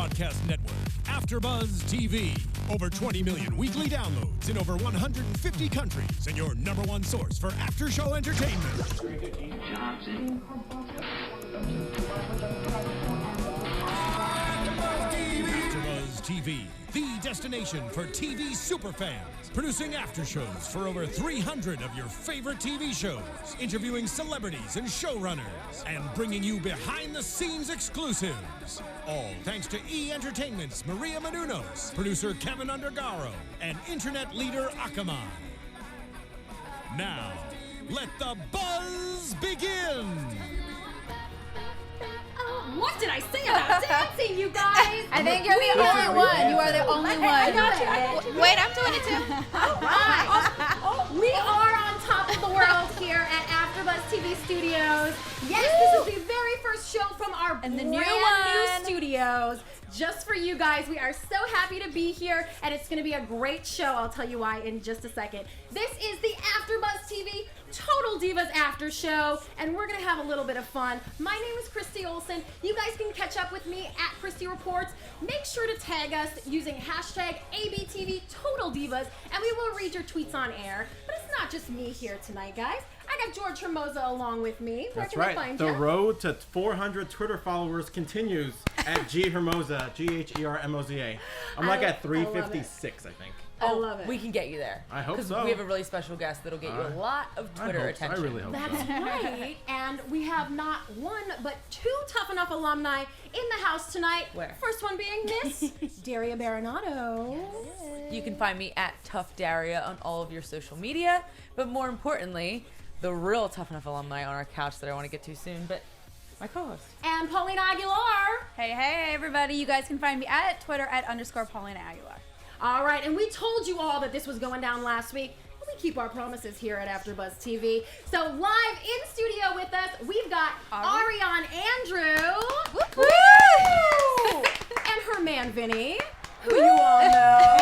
broadcast network, AFTERBUZZ TV. Over 20 million weekly downloads in over 150 countries, and your #1 source for after-show entertainment. AFTERBUZZ TV, the destination for TV superfans. Producing after shows for over 300 of your favorite TV shows, interviewing celebrities and showrunners, and bringing you behind-the-scenes exclusives. All thanks to E! Entertainment's Maria Menounos, producer Kevin Undergaro, and internet leader Akamai. Now, let the buzz begin! What did I say about dancing, you guys? I think you're the only one. You are the only one. I got you. Wait, I'm doing it too. All right. We are on top of the world here at AFTERBUZZ TV Studios. Yes, this is the very first show from our brand new studios. Just for you guys. We are so happy to be here, and it's going to be a great show. I'll tell you why in just a second. This is the AFTERBUZZ TV Total Divas After Show, and we're going to have a little bit of fun. My name is Christy Olson. You guys can catch up with me at Christy Reports. Make sure to tag us using hashtag ABTV Total Divas, and we will read your tweets on air. But it's not just me here tonight, guys. I got George Hermoza along with me. Where That's can I right. find The you? road to 400 Twitter followers continues at G Hermoza, GHERMOZA. I'm like at 356, I think. I love it. We can get you there. I hope 'cause so. we have a really special guest that'll get you a lot of Twitter attention. I really hope That's so. right. And we have not one, but two Tough Enough alumni in the house tonight. Where? First one being Miss Daria Berenato. You can find me at Tough Daria on all of your social media, but more importantly, the real Tough Enough alumni on our couch that I want to get to soon, but my co-host. And Paulina Aguilar. Hey, everybody. You guys can find me at Twitter at _Paulina Aguilar. All right, and we told you all that this was going down last week. We keep our promises here at AFTERBUZZ TV. So live in studio with us, we've got Ariane Andrew. Woo! And her man, Vinny, who you all know.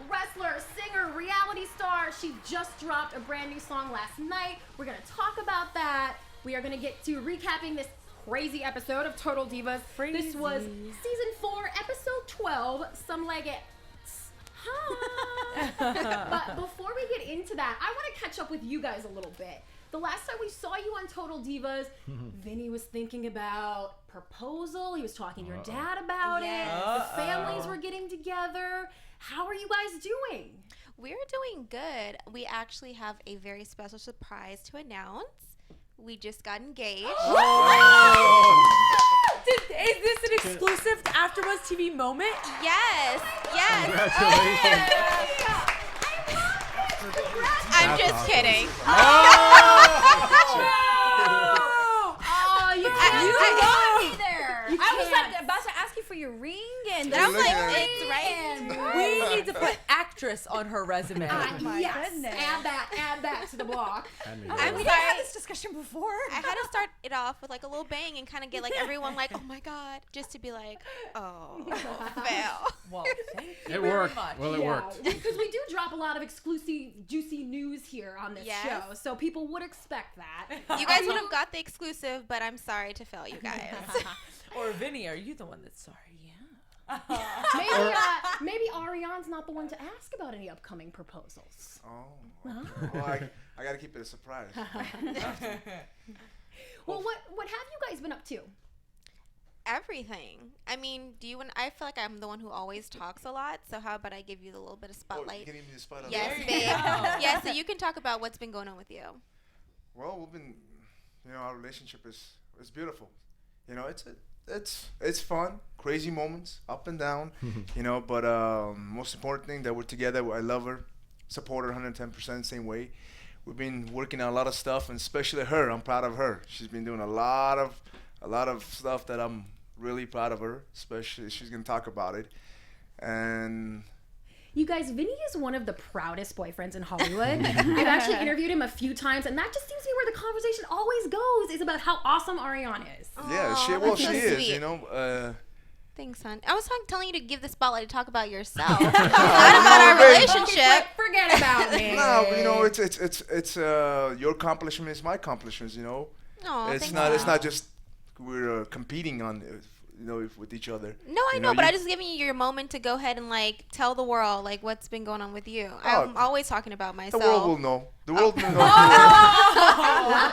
Wrestler, singer, reality star. She just dropped a brand new song last night. We're going to talk about that. We are going to get to recapping this crazy episode of Total Divas. This was season 4, episode 12. Some leg it. But before we get into that, I want to catch up with you guys a little bit. The last time we saw you on Total Divas, Vinny was thinking about proposal. He was talking to your dad about it. The families were getting together. How are you guys doing? We're doing good. We actually have a very special surprise to announce. We just got engaged. Is this an exclusive to AFTERBUZZ TV moment? Yes. Congratulations. I'm just kidding. You got me there. You I was can't. about to ask you for your ring and And I'm like, it's right. We need to put actress on her resume. my yes, goodness. add that to the block. I'm we sorry. had this discussion before. I had to start it off with like a little bang and kind of get like everyone like, oh my god, just to be like, oh, fail. Well, thank you It very worked. much. Well, it worked. Because we do drop a lot of exclusive, juicy news here on this Yes. show, so people would expect that. You guys would have got the exclusive, but I'm sorry to fail you guys. Or Vinny, are you the one that's sorry? Yeah. Maybe Ariane's not the one to ask about any upcoming proposals. Oh, well, I gotta keep it a surprise. Well, what have you guys been up to? Everything. I mean, I feel like I'm the one who always talks a lot, so how about I give you the little bit of Oh, spotlight? you're getting me the spotlight. Yes, There you babe. go. Yeah, so you can talk about what's been going on with you. Well, we've been, our relationship is beautiful. It's fun, crazy moments, up and down, but most important thing that we're together. I love her, support her 110% same way. We've been working on a lot of stuff, and especially her. I'm proud of her. She's been doing a lot of stuff that I'm really proud of her. Especially, she's gonna talk about it, and You guys, Vinny is one of the proudest boyfriends in Hollywood. I've actually interviewed him a few times, and that just seems to be where the conversation always goes, is about how awesome Ariane is. yeah, she that's so is. sweet. Thanks, hon. I was telling you to give the spotlight to talk about yourself, not about our relationship. Forget about me. No, it's your accomplishment is my accomplishments. Aw, It's thanks, not Mom. just we're competing on, with each other. No, I know, but I just giving you your moment to go ahead and like tell the world like what's been going on with you. I'm always talking about myself. The world will know. The world will know.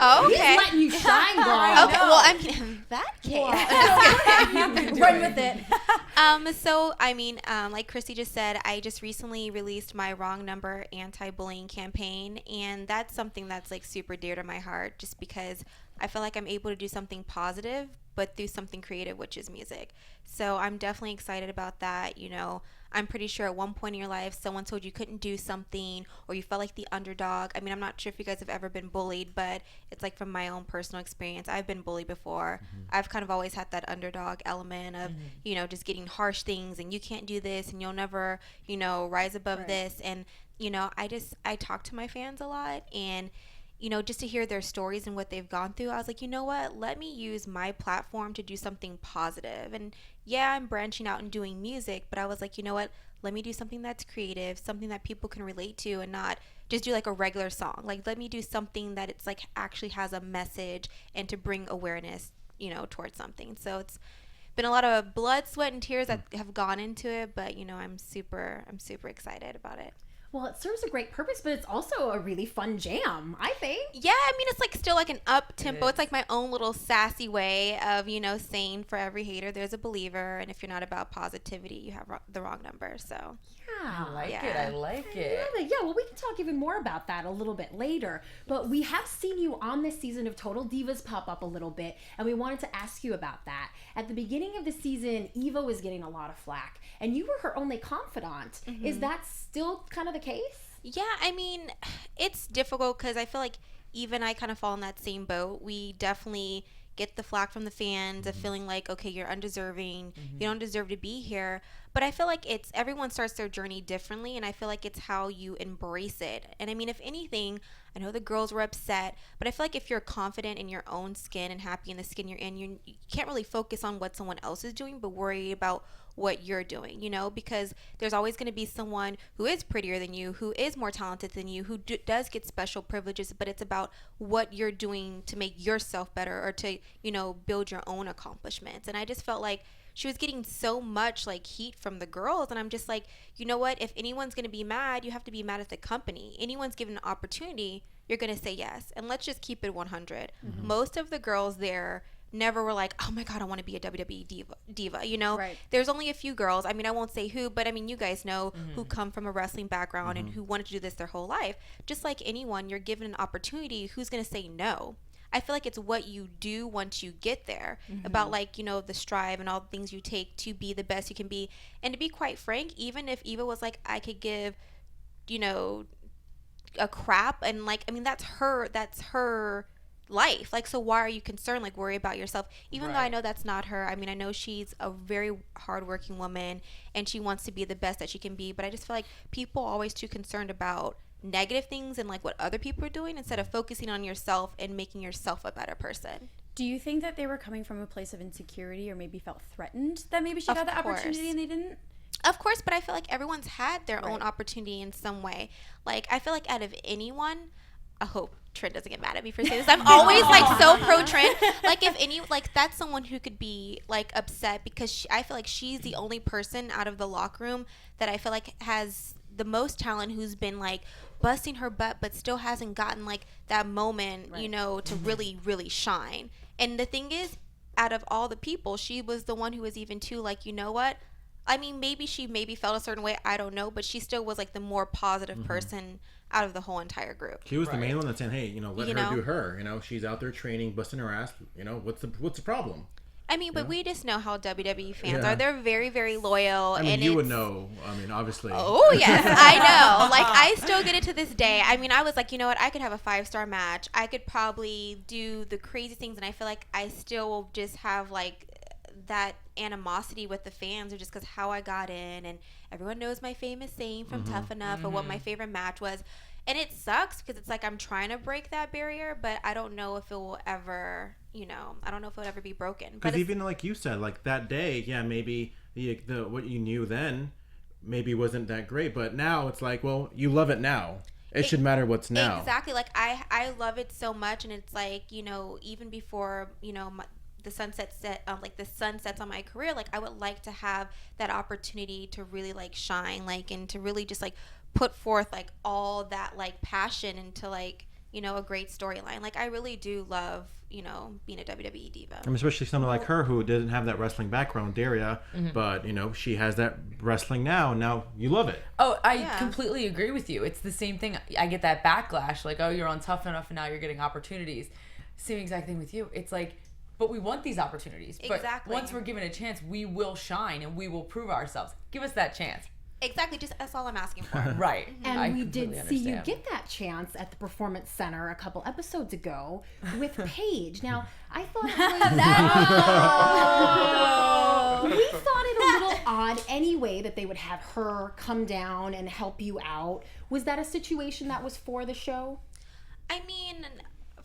Oh, okay. He's letting you shine, girl. Okay, well, I mean, in that case. Run with it. So, I mean, like Christy just said, I just recently released my Wrong Number anti-bullying campaign, and that's something that's like super dear to my heart just because I feel like I'm able to do something positive, but through something creative, which is music. So I'm definitely excited about that. I'm pretty sure at one point in your life, someone told you couldn't do something or you felt like the underdog. I mean, I'm not sure if you guys have ever been bullied, but it's like from my own personal experience. I've been bullied before. I've kind of always had that underdog element of, just getting harsh things and you can't do this and you'll never, rise above this. And, I talk to my fans a lot and, just to hear their stories and what they've gone through, I was like, you know what? Let me use my platform to do something positive. And yeah, I'm branching out and doing music, but I was like, you know what? Let me do something that's creative, something that people can relate to and not just do like a regular song. Like, let me do something that it's like actually has a message and to bring awareness, towards something. So it's been a lot of blood, sweat, and tears that have gone into it, but I'm super excited about it. Well, it serves a great purpose, but it's also a really fun jam, I think. Yeah, I mean, it's like still like an up tempo. It's like my own little sassy way of, saying for every hater, there's a believer. And if you're not about positivity, you have the wrong number. So, yeah. I like it. I like it. Yeah, well, we can talk even more about that a little bit later. But we have seen you on this season of Total Divas pop up a little bit, and we wanted to ask you about that. At the beginning of the season, Eva was getting a lot of flack, and you were her only confidant. Is that still kind of the case? Yeah, I mean, it's difficult because I feel like Eva and I kind of fall in that same boat. We definitely get the flack from the fans of feeling like, okay, you're undeserving, you don't deserve to be here. But I feel like everyone starts their journey differently, and I feel like it's how you embrace it. And I mean, if anything, I know the girls were upset, but I feel like if you're confident in your own skin and happy in the skin you're in, you can't really focus on what someone else is doing, but worry about what you're doing, because there's always going to be someone who is prettier than you, who is more talented than you, who does get special privileges, but it's about what you're doing to make yourself better or to, build your own accomplishments. And I just felt like she was getting so much like heat from the girls, and I'm just like, you know what, if anyone's going to be mad, you have to be mad at the company. Anyone's given an opportunity, you're going to say yes. And let's just keep it 100. Most of the girls there never were like, oh my God, I want to be a WWE diva. Right. There's only a few girls, I mean, I won't say who, but I mean, you guys know who come from a wrestling background and who wanted to do this their whole life. Just like anyone, you're given an opportunity, who's going to say no? I feel like it's what you do once you get there, about like, the strive and all the things you take to be the best you can be. And to be quite frank, even if Eva was like, I could give, a crap, and like, I mean, that's her life. Like, so why are you concerned? Like, worry about yourself. Even though I know that's not her. I mean, I know she's a very hardworking woman and she wants to be the best that she can be, but I just feel like people are always too concerned about negative things and like what other people are doing instead of focusing on yourself and making yourself a better person. Do you think that they were coming from a place of insecurity or maybe felt threatened that maybe she got the opportunity and they didn't? Of course, but I feel like everyone's had their own opportunity in some way. Like, I feel like out of anyone, I hope Trent doesn't get mad at me for saying this. I'm always like so pro Trent. Like, if any, like, that's someone who could be like upset because I feel like she's the only person out of the locker room that I feel like has the most talent, who's been like busting her butt but still hasn't gotten like that moment, to really, really shine. And the thing is, out of all the people, she was the one who was even too like, you know what? I mean, maybe she felt a certain way, I don't know, but she still was like the more positive person out of the whole entire group. She was the main one that's saying, hey, let her do her. She's out there training, busting her ass. What's the problem? I mean, but we just know how WWE fans are. They're very, very loyal. I mean, and you would know. I mean, obviously. Oh, yes. I know. Like, I still get it to this day. I mean, I was like, you know what? I could have a 5-star match. I could probably do the crazy things. And I feel like I still will just have, like, that animosity with the fans, or just because how I got in. And everyone knows my famous saying from Tough Enough or what my favorite match was. And it sucks because it's like I'm trying to break that barrier, but I don't know if it will ever, I don't know if it'll ever be broken. Because even like you said, like that day, yeah, maybe the what you knew then maybe wasn't that great, but now it's like, well, you love it now. It should matter what's now. Exactly. Like I love it so much, and it's like, even before, the sun sets on my career, like I would like to have that opportunity to really like shine, like, and to really just like put forth like all that like passion into like, you know, a great storyline. Like I really do love, you know, being a WWE diva. I mean, especially someone like her who didn't have that wrestling background, Daria, but you know, she has that wrestling now, and now you love it. Oh, I completely agree with you. It's the same thing. I get that backlash, like, oh, you're on Tough Enough and now you're getting opportunities. Same exact thing with you. It's like, but we want these opportunities. But once we're given a chance, we will shine and we will prove ourselves. Give us that chance. Exactly, just that's all I'm asking for. Right. And we did see you get that chance at the Performance Center a couple episodes ago with Paige. Now, I thought we thought it a little odd anyway that they would have her come down and help you out. Was that a situation that was for the show? I mean,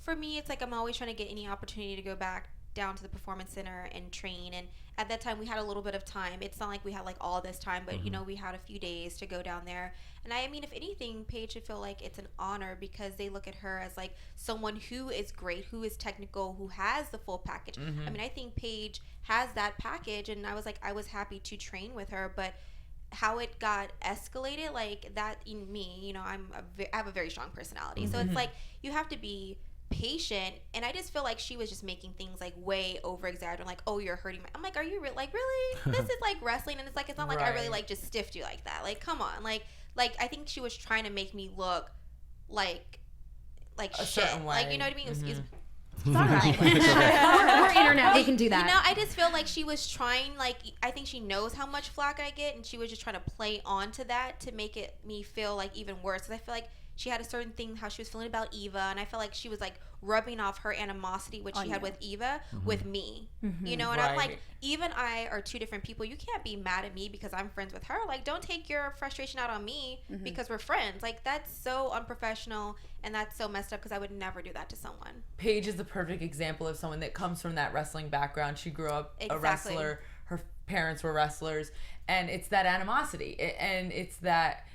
for me, it's like I'm always trying to get any opportunity to go back down to the Performance Center and train, and at that time we had a little bit of time. It's not like we had like all this time, but you know, we had a few days to go down there. And I mean, if anything, Paige should feel like it's an honor because they look at her as like someone who is great, who is technical, who has the full package. I mean, I think Paige has that package, and I was happy to train with her, but how it got escalated, like that in me, you know, I have a very strong personality. So it's like you have to be patient, and I just feel like she was just making things like way over exaggerated, like, oh, you're hurting me. I'm like, are you like really? This is like wrestling, and it's like, it's not like I really like just stiffed you like that. Like, come on, like I think she was trying to make me look like a shit, certain way. like, you know what I mean? It's all right. We're internet. We can do that. You know, I just feel like she was trying, like, I think she knows how much flack I get, and she was just trying to play onto that to make me feel like even worse. Because I feel like she had a certain thing, how she was feeling about Eva, and I felt like she was like rubbing off her animosity, which she had with Eva, with me. You know, and I'm like, Eva and I are two different people. You can't be mad at me because I'm friends with her. Like, don't take your frustration out on me because we're friends. Like, that's so unprofessional, and that's so messed up because I would never do that to someone. Paige is the perfect example of someone that comes from that wrestling background. She grew up a wrestler. Her parents were wrestlers, and it's that animosity, and it's that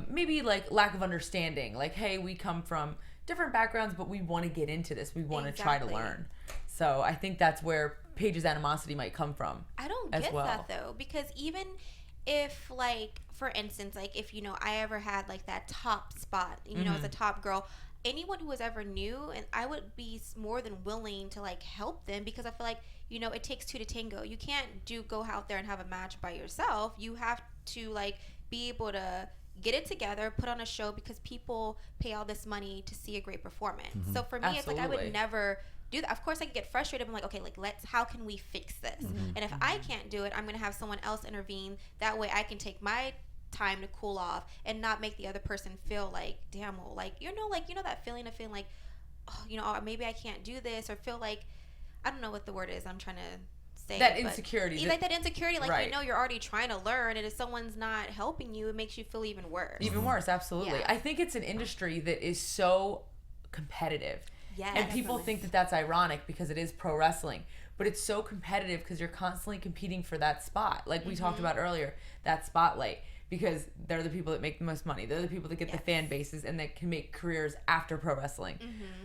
maybe like lack of understanding. Like, hey, we come from different backgrounds, but we want to get into this. We want to try to learn. So I think that's where Paige's animosity might come from. I don't get that though, because even if, like, for instance, like if, you know, I ever had like that top spot, you know, as a top girl, anyone who was ever new, and I would be more than willing to like help them, because I feel like, you know, it takes two to tango. You can't go out there and have a match by yourself. You have to like be able to get it together, put on a show, because people pay all this money to see a great performance. So for me, it's like I would never do that. Of course, I can get frustrated. I'm like, okay, like how can we fix this? And if I can't do it, I'm gonna have someone else intervene. That way, I can take my time to cool off and not make the other person feel like, damn, well, like you know that feeling of feeling like, oh, you know, maybe I can't do this, or feel like, I don't know what the word is I'm trying to say, that insecurity, like that insecurity, like you know, you're already trying to learn, and if someone's not helping you, it makes you feel even worse. Absolutely. I think it's an industry that is so competitive, and people think that that's ironic because it is pro wrestling, but it's so competitive because you're constantly competing for that spot, like we talked about earlier, that spotlight, because they're the people that make the most money. They're the people that get the fan bases and that can make careers after pro wrestling.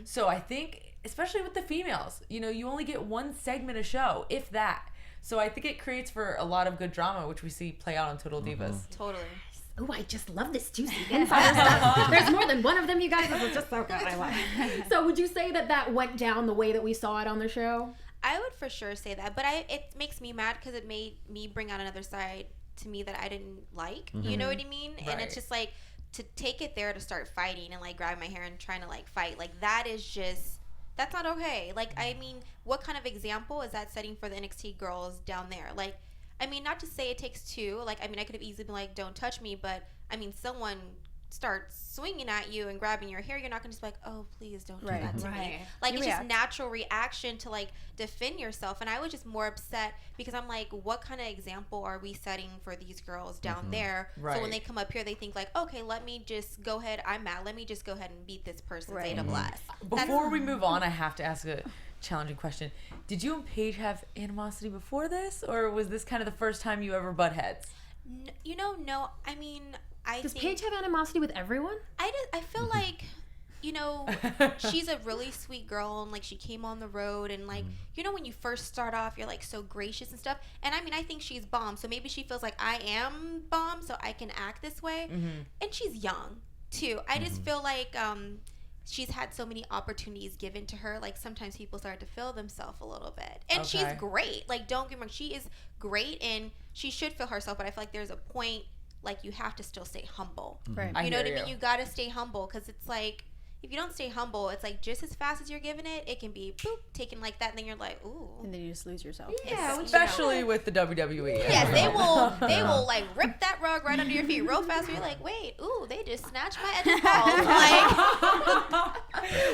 So I think, especially with the females, you know, you only get one segment a show, if that. So I think it creates for a lot of good drama, which we see play out on Total Divas. Totally. Oh, I just love this juicy insider stuff. There's more than one of them, you guys. This is just so good. I love it. So would you say that went down the way that we saw it on the show? I would for sure say that, but it makes me mad because it made me bring out another side to me that I didn't like. You know what I mean? And it's just like, to take it there to start fighting and like grab my hair and trying to like fight, like that is just, that's not okay. Like, I mean, what kind of example is that setting for the NXT girls down there? Like, I mean, not to say it takes two. Like, I mean, I could have easily been like, don't touch me, but I mean, someone starts swinging at you and grabbing your hair, you're not gonna just be like, oh, please don't do that to me. Like, it's just natural reaction to like defend yourself. And I was just more upset because I'm like, what kind of example are we setting for these girls down there? So when they come up here, they think like, okay, let me just go ahead, I'm mad, let me just go ahead and beat this person Zeta Blast. Before we move on, I have to ask a challenging question. Did you and Paige have animosity before this, or was this kind of the first time you ever butt heads? You know, no. I mean, Does Paige have animosity with everyone? I feel like, you know, she's a really sweet girl, and like she came on the road, and like, you know, when you first start off, you're like so gracious and stuff. And I mean, I think she's bomb, so maybe she feels like I am bomb, so I can act this way. And she's young too. I just feel like she's had so many opportunities given to her. Like sometimes people start to feel themselves a little bit, and she's great. Like don't get me wrong, she is great, and she should feel herself. But I feel like there's a point, like you have to still stay humble. Right. You know what I mean? You gotta stay humble, because it's like, if you don't stay humble, it's like just as fast as you're giving it, it can be boop, taken like that, and then you're like, ooh. And then you just lose yourself. Yeah, especially with the WWE. Yes, they will like rip that rug right under your feet real fast. Where you're like, wait, ooh, they just snatched my Edge's balls. Like,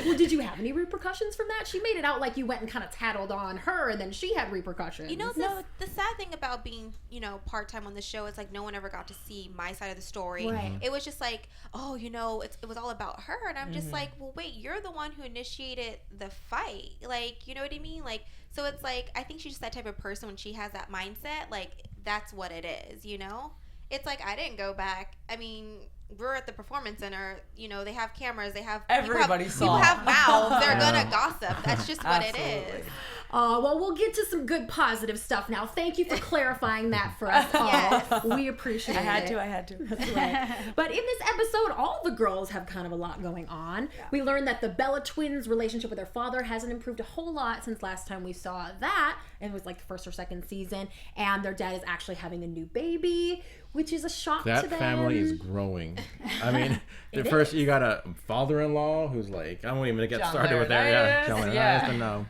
well, did you have any repercussions from that? She made it out like you went and kind of tattled on her, and then she had repercussions. You know, the sad thing about being, you know, part-time on the show is like no one ever got to see my side of the story. Right. It was just like, oh, you know, it was all about her, and I'm just like, well, wait, you're the one who initiated the fight. Like, you know what I mean? Like, so it's like, I think she's just that type of person. When she has that mindset, like, that's what it is, you know? It's like, I didn't go back. I mean, we're at the Performance Center. You know, they have cameras. They have... Everybody saw. People have mouths. They're going to gossip. That's just what it is. Well, we'll get to some good positive stuff now. Thank you for clarifying that for us all. Yes. We appreciate it. I had to. That's right. But in this episode, all the girls have kind of a lot going on. Yeah. We learned that the Bella twins' relationship with their father hasn't improved a whole lot since last time we saw that. It was like the first or second season. And their dad is actually having a new baby, which is a shock to them. That family is growing. I mean, first you got a father-in-law who's like, I won't even get started with that. Yeah, John Laurinaitis, but no.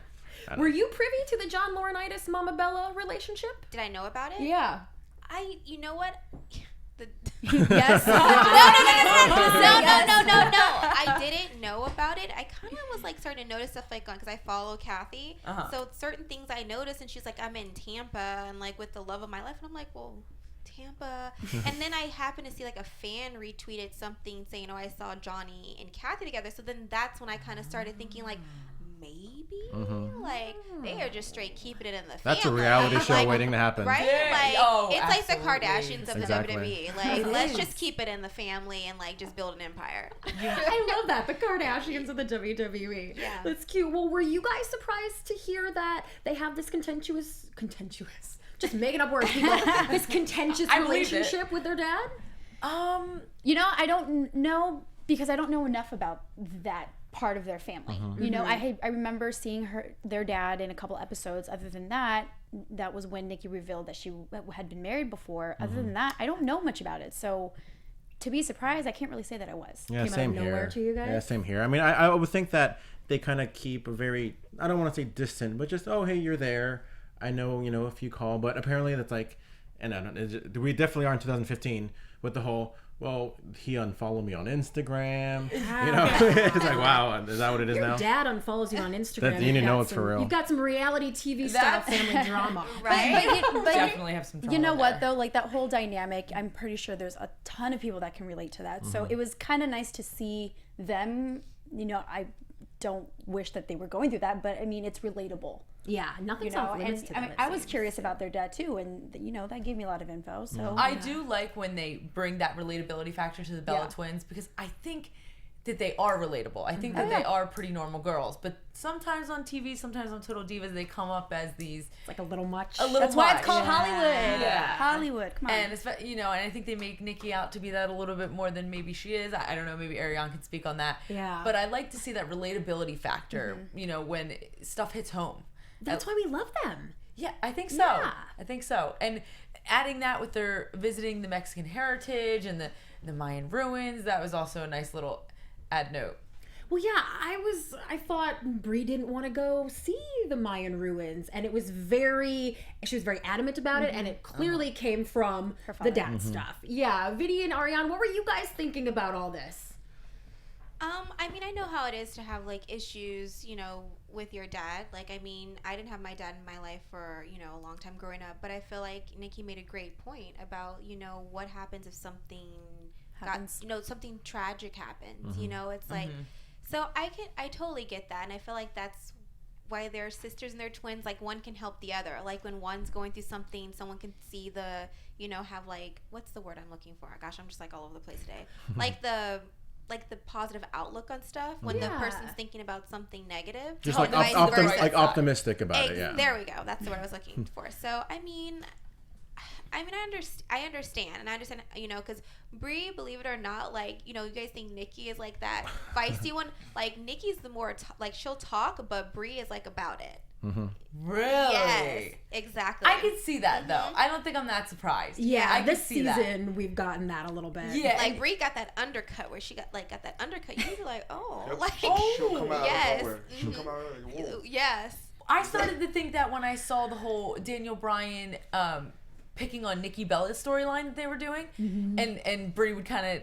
Were you privy to the John Laurinaitis Mama Bella relationship? Did I know about it? Yeah. You know what? Yes. No. I didn't know about it. I kind of was like starting to notice stuff like because I follow Kathy. So certain things I noticed, and she's like, I'm in Tampa and like with the love of my life, and I'm like, well, Tampa. And then I happened to see like a fan retweeted something saying, oh, I saw Johnny and Kathy together. So then that's when I kind of started thinking like, maybe like they are just straight keeping it in the family. That's a reality show like, waiting to happen, right? Yeah. Like it's absolutely. like the Kardashians of Exactly. the WWE. Like let's just keep it in the family and like just build an empire. I love that, the Kardashians of the WWE. Yeah, that's cute. Well, were you guys surprised to hear that they have this contentious, just making up words, people, this contentious relationship with their dad? You know, I don't know, because I don't know enough about that part of their family. You know, I remember seeing their dad in a couple episodes. Other than that, that was when Nikki revealed that she had been married before. Other than that, I don't know much about it. So to be surprised, I can't really say that I was. Yeah, Came same out of nowhere here. to you guys? Yeah, same here. I mean, I would think that they kind of keep a very, I don't want to say distant, but just, oh, hey, you're there. I know, you know, if you call, but apparently that's like, and I don't, we definitely are in 2015 with the whole, well, he unfollowed me on Instagram. You know, it's like, wow, is that what it is Your now? dad unfollows you on Instagram. You know it's for real. You've got some reality TV style family drama, right? But Definitely have some drama. You know what there. though, like that whole dynamic, I'm pretty sure there's a ton of people that can relate to that. So it was kind of nice to see them. You know, I don't wish that they were going through that, but I mean, it's relatable. Yeah, nothing's off limits to them. I mean, I was curious about their dad too, and you know, that gave me a lot of info. So I do like when they bring that relatability factor to the Bella twins, because I think that they are relatable. I think that they are pretty normal girls, but sometimes on TV, sometimes on Total Divas, they come up as these It's like a little much. that's why it's called Hollywood. Yeah. Hollywood, come on. And you know, and I think they make Nikki out to be that a little bit more than maybe she is. I don't know, maybe Ariane can speak on that. Yeah. But I like to see that relatability factor, you know, when stuff hits home. That's why we love them. Yeah, I think so. Yeah. I think so. And adding that with their visiting the Mexican heritage and the Mayan ruins, that was also a nice little add note. Well, yeah, I thought Brie didn't want to go see the Mayan ruins, and she was very adamant about it, and it clearly came from the dad stuff. Yeah, Vinny and Ariane, what were you guys thinking about all this? I mean, I know how it is to have like issues, you know, with your dad. Like, I mean, I didn't have my dad in my life for, you know, a long time growing up, but I feel like Nikki made a great point about, you know, what happens if something something tragic happens, you know, it's like, so I totally get that. And I feel like that's why they're sisters and they're twins. Like one can help the other. Like when one's going through something, someone can see have like, what's the word I'm looking for? Gosh, I'm just like all over the place today. Like like the positive outlook on stuff when the person's thinking about something negative. Just like optimistic about it. Yeah. There we go. That's the word I was looking for. So I understand, and I understand, you know, because Brie, believe it or not, like, you know, you guys think Nikki is like that feisty one. Like, Nikki's the more like she'll talk, but Brie is like about it. Mm-hmm. Really? Yes, exactly. I can see that though. I don't think I'm that surprised. Yeah, this season we've gotten that a little bit. Yeah, like Brie got that undercut where she got that undercut. You be like, she'll come out of nowhere. She'll come out like, whoa. Yes. I started to think that when I saw the whole Daniel Bryan picking on Nikki Bella's storyline that they were doing, and Brie would kind of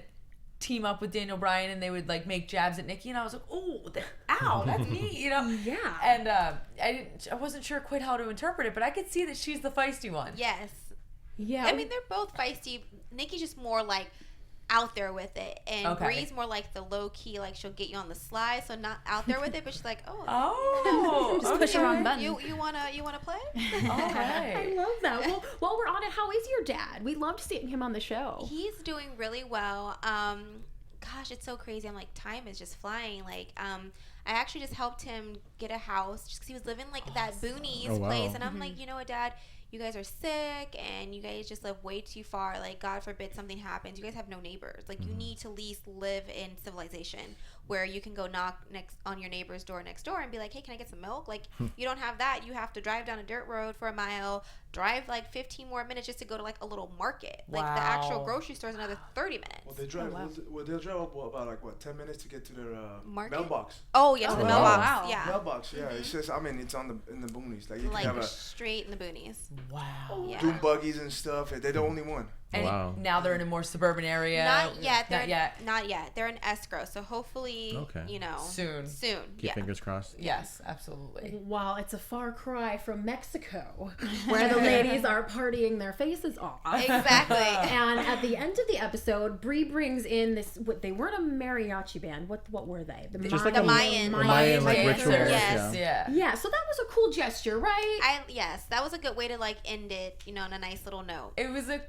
team up with Daniel Bryan and they would like make jabs at Nikki, and I was like, oh, ow, that's me, you know? Yeah. And I wasn't sure quite how to interpret it, but I could see that she's the feisty one. Yes. Yeah. I mean, they're both feisty. Nikki's just more like out there with it, and Brie's more like the low key, like she'll get you on the slide, so not out there with it, but she's like, just push the wrong button. You wanna play? I love that. Well, while we're on it, how is your dad? We loved seeing him on the show. He's doing really well. Gosh, it's so crazy. I'm like, time is just flying. Like, I actually just helped him get a house just because he was living like that boonies place, and I'm like, you know what, Dad? You guys are sick and you guys just live way too far. Like, God forbid something happens. You guys have no neighbors. Like, you need to at least live in civilization where you can go knock on your neighbor's door next door and be like, hey, can I get some milk? Like, you don't have that. You have to drive down a dirt road for a mile, drive like 15 more minutes just to go to like a little market. Like, the actual grocery store is another 30 minutes. Well, they drive. They'll drive up about like 10 minutes to get to their mailbox. Oh, yeah, to the mailbox. Wow. Yeah. Mailbox. Yeah, it's just. I mean, it's in the boonies. Like, you like can have straight in the boonies. Wow. Yeah. dune buggies and stuff. They're the only one. And now they're in a more suburban area. Not yet. Not yet. They're in escrow, so hopefully, you know, soon. Keep fingers crossed. Yes, absolutely. While it's a far cry from Mexico, where the ladies are partying their faces off. Exactly. And at the end of the episode, Brie brings in this. They weren't a mariachi band. What were they? Just like a Mayan like rituals. Yes. Yeah. So that was a cool gesture, right? Yes, that was a good way to like end it. You know, on a nice little note. It was a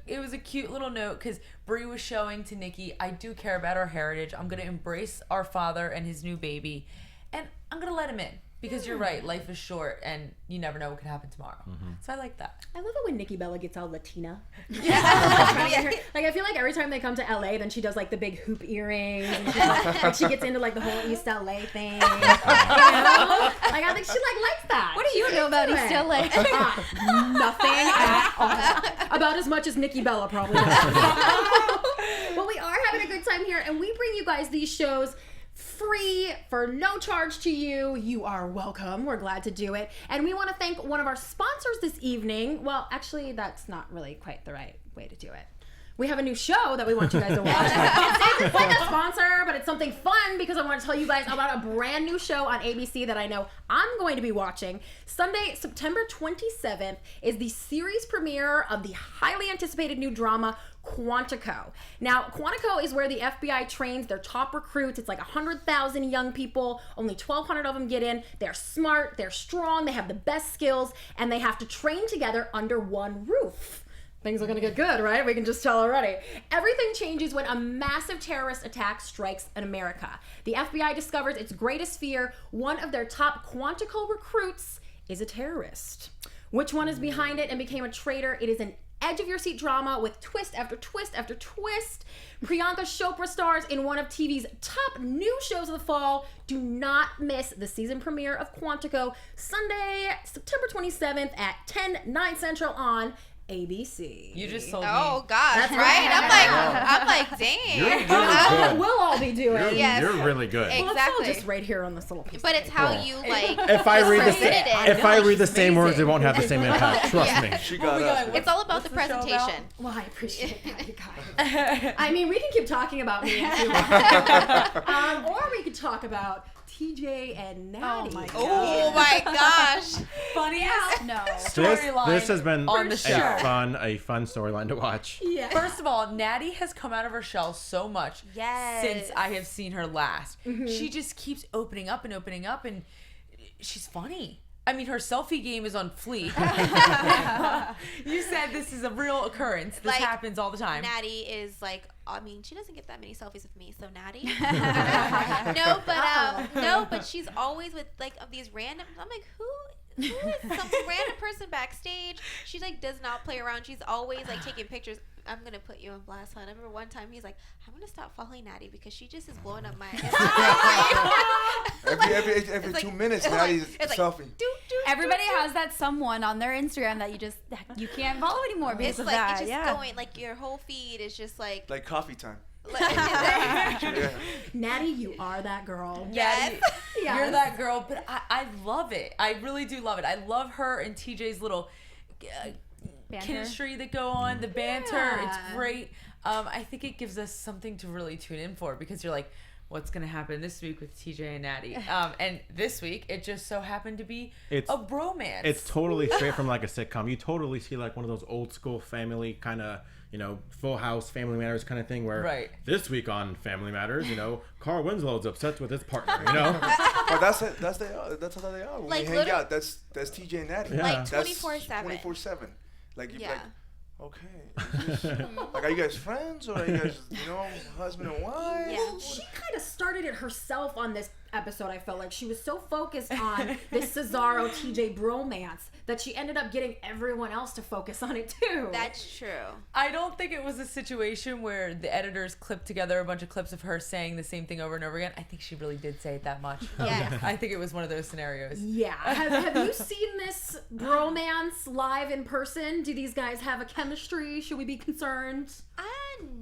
cute little note because Brie was showing to Nikki, I do care about our heritage. I'm gonna embrace our father and his new baby, and I'm gonna let him in because you're right. Life is short, and you never know what could happen tomorrow. So I like that. I love it when Nikki Bella gets all Latina. Yeah. Like, I feel like every time they come to LA, then she does like the big hoop earrings, and like, she gets into like the whole East LA thing. You know? Like, I think she likes that. What do you know about East LA? Nothing at all. About as much as Nikki Bella probably does. But we are having a good time here, and we bring you guys these shows free for no charge to you. You are welcome. We're glad to do it. And we want to thank one of our sponsors this evening. Well, actually, that's not really quite the right way to do it. We have a new show that we want you guys to watch. It's like a sponsor, but it's something fun because I want to tell you guys about a brand new show on ABC that I know I'm going to be watching. Sunday, September 27th is the series premiere of the highly anticipated new drama, Quantico. Now, Quantico is where the FBI trains their top recruits. It's like 100,000 young people. Only 1,200 of them get in. They're smart, they're strong, they have the best skills, and they have to train together under one roof. Things are gonna get good, right? We can just tell already. Everything changes when a massive terrorist attack strikes in America. The FBI discovers its greatest fear. One of their top Quantico recruits is a terrorist. Which one is behind it and became a traitor? It is an edge-of-your-seat drama with twist after twist after twist. Priyanka Chopra stars in one of TV's top new shows of the fall. Do not miss the season premiere of Quantico, Sunday, September 27th at 10/9 Central on ABC. You just sold me. Oh gosh, that's right? I'm like, dang. You're really good. We'll all be doing. You're really good. Well, it's all just right here on this little piece. But it's how you like. If I read the same words, it won't have the same impact. Trust me. She got us. It's all about the presentation. Well, I appreciate that, you guys. I mean, we can keep talking about me if you want. Or we could talk about TJ and Natty. Oh my gosh. Funniest storyline. This has been on the show. a fun storyline to watch. Yeah. First of all, Natty has come out of her shell so much since I have seen her last. She just keeps opening up, and she's funny. I mean, her selfie game is on fleek. You said this is a real occurrence. This happens all the time. Natty is like I mean, she doesn't get that many selfies with me, so Natty. No, but she's always with like these random. I'm like, who is some random person backstage? She like does not play around. She's always like taking pictures. I'm gonna put you on blast, hon. I remember one time he's like, I'm gonna stop following Natty because she just is blowing up my Instagram. every 2 minutes, Natty's selfie. Everybody has that someone on their Instagram that you can't follow anymore because of that. It's just going like your whole feed is just like coffee time. Natty, you are that girl. Yes. You're that girl, but I love it. I really do love it. I love her and TJ's little chemistry that go on, the banter. It's great. I think it gives us something to really tune in for because you're like, what's going to happen this week with TJ and Natty? And this week, it just so happened to be a bromance. It's totally straight from like a sitcom. You totally see like one of those old school family kind of, Full House, Family Matters kind of thing where this week on Family Matters, Carl Winslow's upset with his partner, But that's it. That's how they are. When we hang out, that's TJ and Natty. Yeah. Like 24/7. 24/7. Like you're like, okay. Like, are you guys friends or are you guys, husband and wife? Yeah. She kind of started it herself on this episode. I felt like she was so focused on this Cesaro TJ bromance that she ended up getting everyone else to focus on it too. That's true. I don't think it was a situation where the editors clipped together a bunch of clips of her saying the same thing over and over again. I think she really did say it that much. Yeah. I think it was one of those scenarios. Yeah. Have you seen this bromance live in person? Do these guys have a chemistry? Should we be concerned?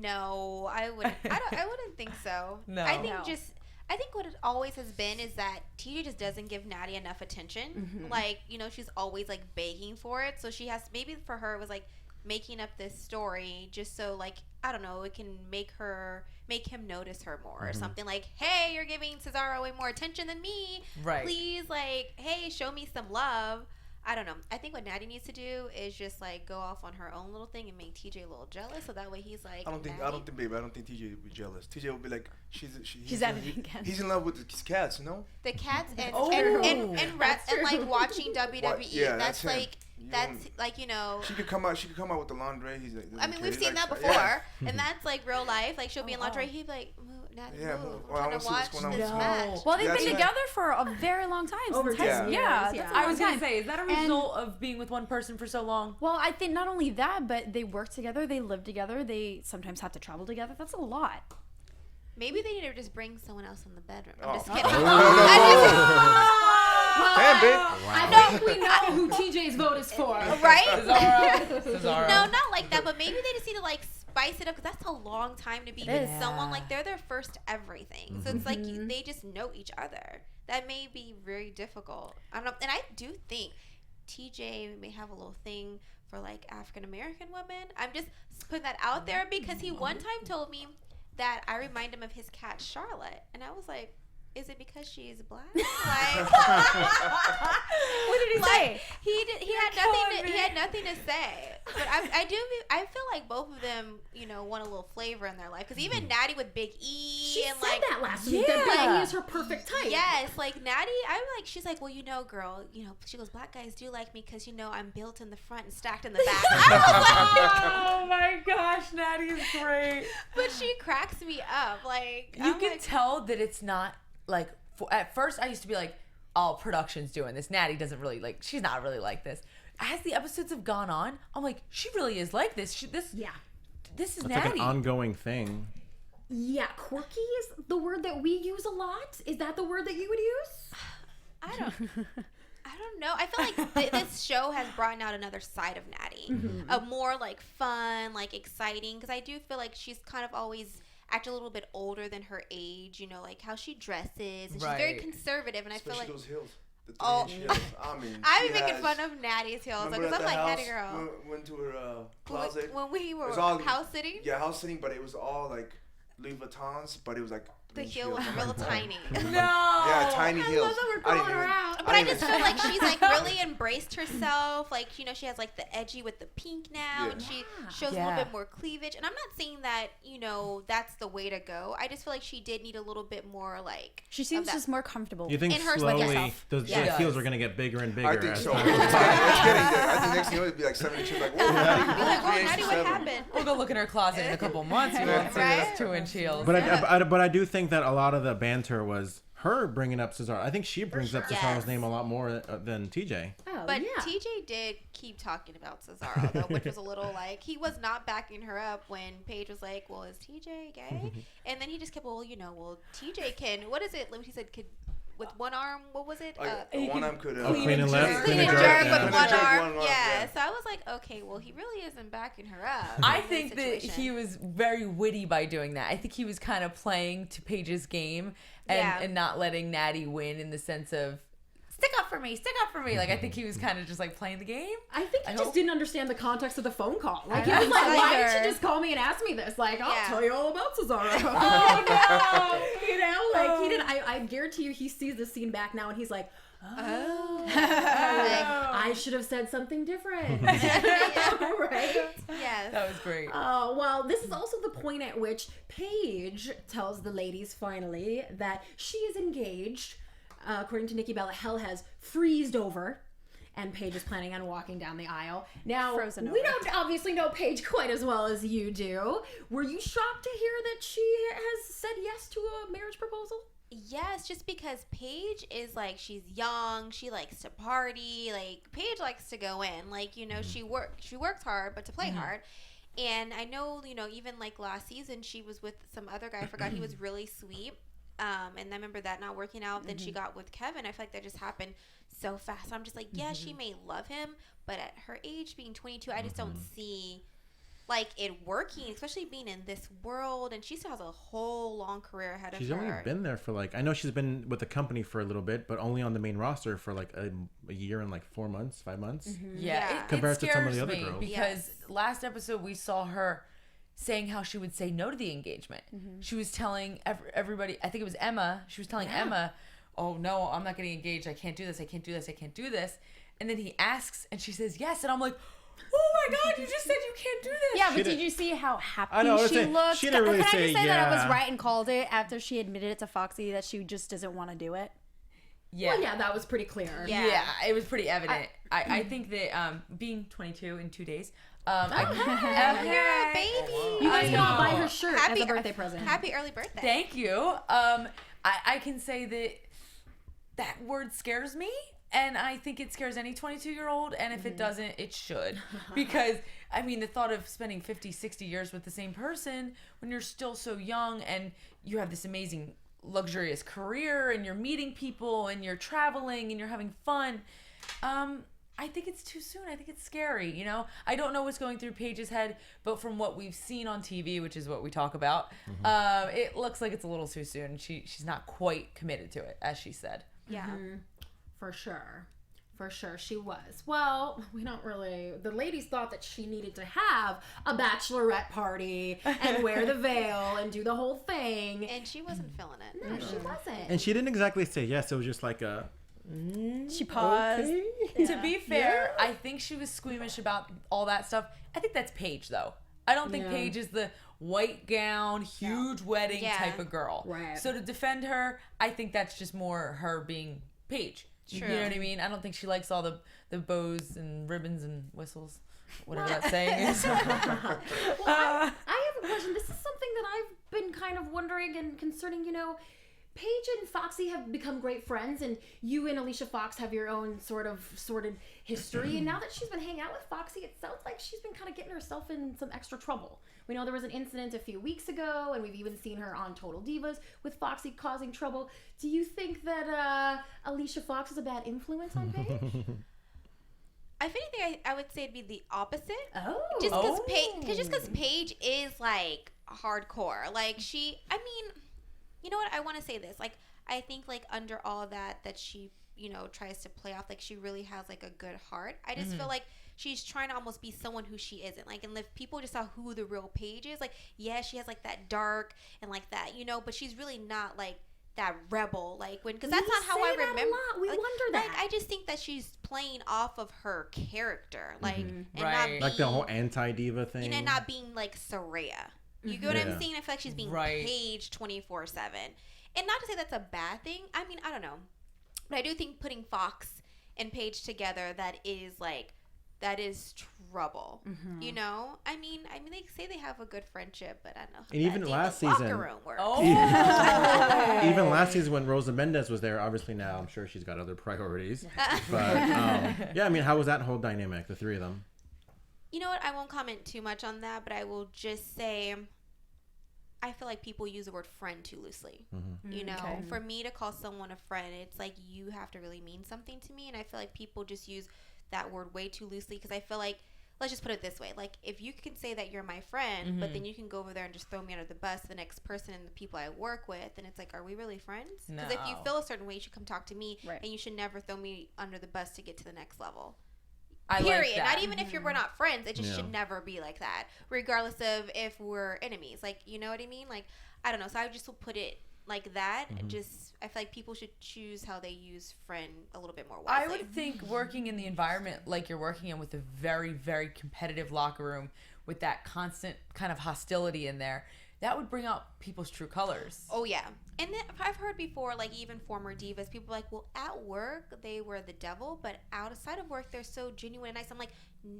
No, I wouldn't. I wouldn't think so. No. I think what it always has been is that TJ just doesn't give Natty enough attention. Mm-hmm. Like, she's always like begging for it. So she has, maybe for her it was like making up this story just so like, I don't know, it can make him notice her more or something like, hey, you're giving Cesaro way more attention than me. Right. Please, like, hey, show me some love. I don't know. I think what Natty needs to do is just like go off on her own little thing and make TJ a little jealous, so that way he's like. I don't think TJ would be jealous. TJ would be like, he's in love with his cats, The cats and like watching WWE. Yeah, that's like. She could come out with the lingerie. He's like, I mean, we've seen that before, and that's like real life. Like she'll be in lingerie, he'd be like, Natty, I'm trying to watch this match. Well, they've been together for a very long time. Over 10 years. I was gonna say, is that a result of being with one person for so long? Well, I think not only that, but they work together, they live together, they sometimes have to travel together. That's a lot. Maybe they need to just bring someone else in the bedroom. I'm just kidding. Damn, babe. I think we know who TJ's vote is for. Right? Cesaro. No, not like that, but maybe they just need to like spice it up because that's a long time to be with someone. Like they're their first everything. Mm-hmm. So it's like they just know each other. That may be very difficult. I don't know. And I do think TJ may have a little thing for like African American women. I'm just putting that out there because he one time told me that I remind him of his cat Charlotte, and I was like, is it because she's black? Like, what did he say? He had nothing to say. But I feel like both of them, want a little flavor in their life. Because even Natty with Big E, she and said like that last week. That Big E is her perfect type. Yes, like Natty, she's like, well, girl, she goes, black guys do like me because I'm built in the front and stacked in the back. I was like, oh my gosh, Natty is great. But she cracks me up. Like you can tell that it's not. Like, at first I used to be like, oh, production's doing this. Natty doesn't really she's not really like this. As the episodes have gone on, I'm like, she really is like this. This is That's Natty. like an ongoing thing. Yeah, quirky is the word that we use a lot. Is that the word that you would use? I don't know. I feel like this show has brought out another side of Natty. Mm-hmm. A more like fun, like exciting. Because I do feel like she's kind of always act a little bit older than her age, like how she dresses, and she's very conservative, and especially I feel like those heels. Heels. I mean, I've been making fun of Natty's heels because I'm like, Natty girl. Went to her closet when we were all, house sitting. Yeah, house sitting, but it was all like Louis Vuittons, but it was like the heel was real tiny. No. Yeah, tiny heels. I love that we're calling her out. But I just feel like she's like really embraced herself. Like, you know, she has like the edgy with the pink now, and she shows a little bit more cleavage. And I'm not saying that, you know, that's the way to go. I just feel like she did need a little bit more like. She seems just more comfortable. You think in her slowly those heels are gonna get bigger and bigger? I think as so. time It's goes on? getting there. I think next thing it'll be like 72. Like, whoa, Natty, what happened? We'll go look in her closet in a couple months. You won't see those 2-inch heels. But I do think that a lot of the banter was her bringing up Cesaro. I think she brings up Cesaro's name a lot more than TJ. Oh, But yeah. TJ did keep talking about Cesaro, though, which was a little like, he was not backing her up when Paige was like, well, is TJ gay? And then he just kept, TJ can, what is it? He said, could, with one arm, what was it? one arm could clean and left, clean and jerk with one arm. Yeah. So I was like, okay, well, he really isn't backing her up. I think that he was very witty by doing that. I think he was kind of playing to Paige's game and not letting Natty win in the sense of, stick up for me. Like, I think he was kind of just like playing the game. I think he just didn't understand the context of the phone call. Like, he was like, why didn't you just call me and ask me this? Like, I'll tell you all about Cesaro. Oh, no. You know, like, he didn't, I guarantee you he sees the scene back now and he's like, like, I should have said something different. Right? Yes. That was great. Oh, well, this is also the point at which Paige tells the ladies finally that she is engaged. According to Nikki Bella, hell has freezed over, and Paige is planning on walking down the aisle. Now, we don't obviously know Paige quite as well as you do. Were you shocked to hear that she has said yes to a marriage proposal? Yes, just because Paige is like, she's young, she likes to party, like Paige likes to go in, like, you know, she works hard, but to play hard. And I know, you know, even like last season, she was with some other guy, I forgot, he was really sweet. And I remember that not working out. Then she got with Kevin. I feel like that just happened so fast. I'm just like, yeah, she may love him, but at her age, being 22, I just don't see like it working, especially being in this world. And she still has a whole long career ahead of her. She's only been there for like, I know she's been with the company for a little bit, but only on the main roster for like a year and like 4 months, 5 months. Yeah, compared it to some of the other me girls. because last episode we saw her saying how she would say no to the engagement. She was telling everybody, I think it was Emma, she was telling Emma, oh no, I'm not getting engaged, I can't do this. And then he asks and she says yes, and I'm like, oh my god, you just said you can't do this. Yeah, but did you see how happy she looked? She didn't really Can I just say that I was yeah. right and called it after she admitted it to Foxy that she just doesn't want to do it? Yeah. Well, yeah, that was pretty clear. Yeah, it was pretty evident. I think that being 22 in 2 days, Okay, baby. You guys can all buy her shirt as a birthday present. Happy early birthday. Thank you. I can say that word scares me, and I think it scares any 22-year-old, and if it doesn't, it should. Because, I mean, the thought of spending 50, 60 years with the same person when you're still so young and you have this amazing, luxurious career and you're meeting people and you're traveling and you're having fun, I think it's too soon. I think it's scary, you know? I don't know what's going through Paige's head, but from what we've seen on TV, which is what we talk about, it looks like it's a little too soon. She's not quite committed to it, as she said. Yeah. For sure. For sure, she was. Well, we don't really... The ladies thought that she needed to have a bachelorette party and wear the veil and do the whole thing. And she wasn't feeling it. No, she wasn't. And she didn't exactly say yes. It was just like a... She paused. Okay. To be fair, I think she was squeamish about all that stuff. I think that's Paige, though. I don't think Paige is the white gown, huge wedding type of girl. Right. So to defend her, I think that's just more her being Paige. True. You know what I mean? I don't think she likes all the bows and ribbons and whistles, whatever that saying is. Well, I have a question. This is something that I've been kind of wondering and concerning, you know, Paige and Foxy have become great friends, and you and Alicia Fox have your own sort of sordid history. And now that she's been hanging out with Foxy, it sounds like she's been kind of getting herself in some extra trouble. We know there was an incident a few weeks ago, and we've even seen her on Total Divas with Foxy causing trouble. Do you think that Alicia Fox is a bad influence on Paige? If anything, I would say it'd be the opposite. Oh. Just because Paige is, like, hardcore. Like, I mean... You know what? I want to say this. Like, I think, like, under all of that she, you know, tries to play off, like, she really has, like, a good heart. I just feel like she's trying to almost be someone who she isn't. Like, and if people just saw who the real Paige is, like, yeah, she has like that dark and like that, you know, but she's really not like that rebel, like when, because that's not how I remember. We wonder that. Like, I just think that she's playing off of her character, like, and Right. not being, Like the whole anti-diva thing. you know, not being like Soraya. You get what I'm saying? I feel like she's being Right. Paige 24/7, and not to say that's a bad thing. I mean, I don't know, but I do think putting Fox and Paige together, that is trouble. You know, I mean, they say they have a good friendship, but I don't know. And even last season, locker room work. even last season when Rosa Mendez was there, obviously now I'm sure she's got other priorities. But yeah, I mean, how was that whole dynamic, the three of them? You know what? I won't comment too much on that, but I will just say I feel like people use the word friend too loosely. You know, for me to call someone a friend, it's like you have to really mean something to me, and I feel like people just use that word way too loosely, because I feel like, let's just put it this way, like, if you can say that you're my friend, but then you can go over there and just throw me under the bus, the next person and the people I work with, and it's like, are we really friends? Because if you feel a certain way, you should come talk to me, and you should never throw me under the bus to get to the next level. Period. Like not even if we're not friends, it just should never be like that, regardless of if we're enemies. Like, you know what I mean? Like, I don't know. So I just will put it like that. Just, I feel like people should choose how they use friend a little bit more wisely. I would think working in the environment like you're working in, with a very, very competitive locker room, with that constant kind of hostility in there, that would bring out people's true colors. Oh, yeah. And then I've heard before, like, even former divas, people are like, well, at work, they were the devil, but outside of work, they're so genuine and nice. I'm like,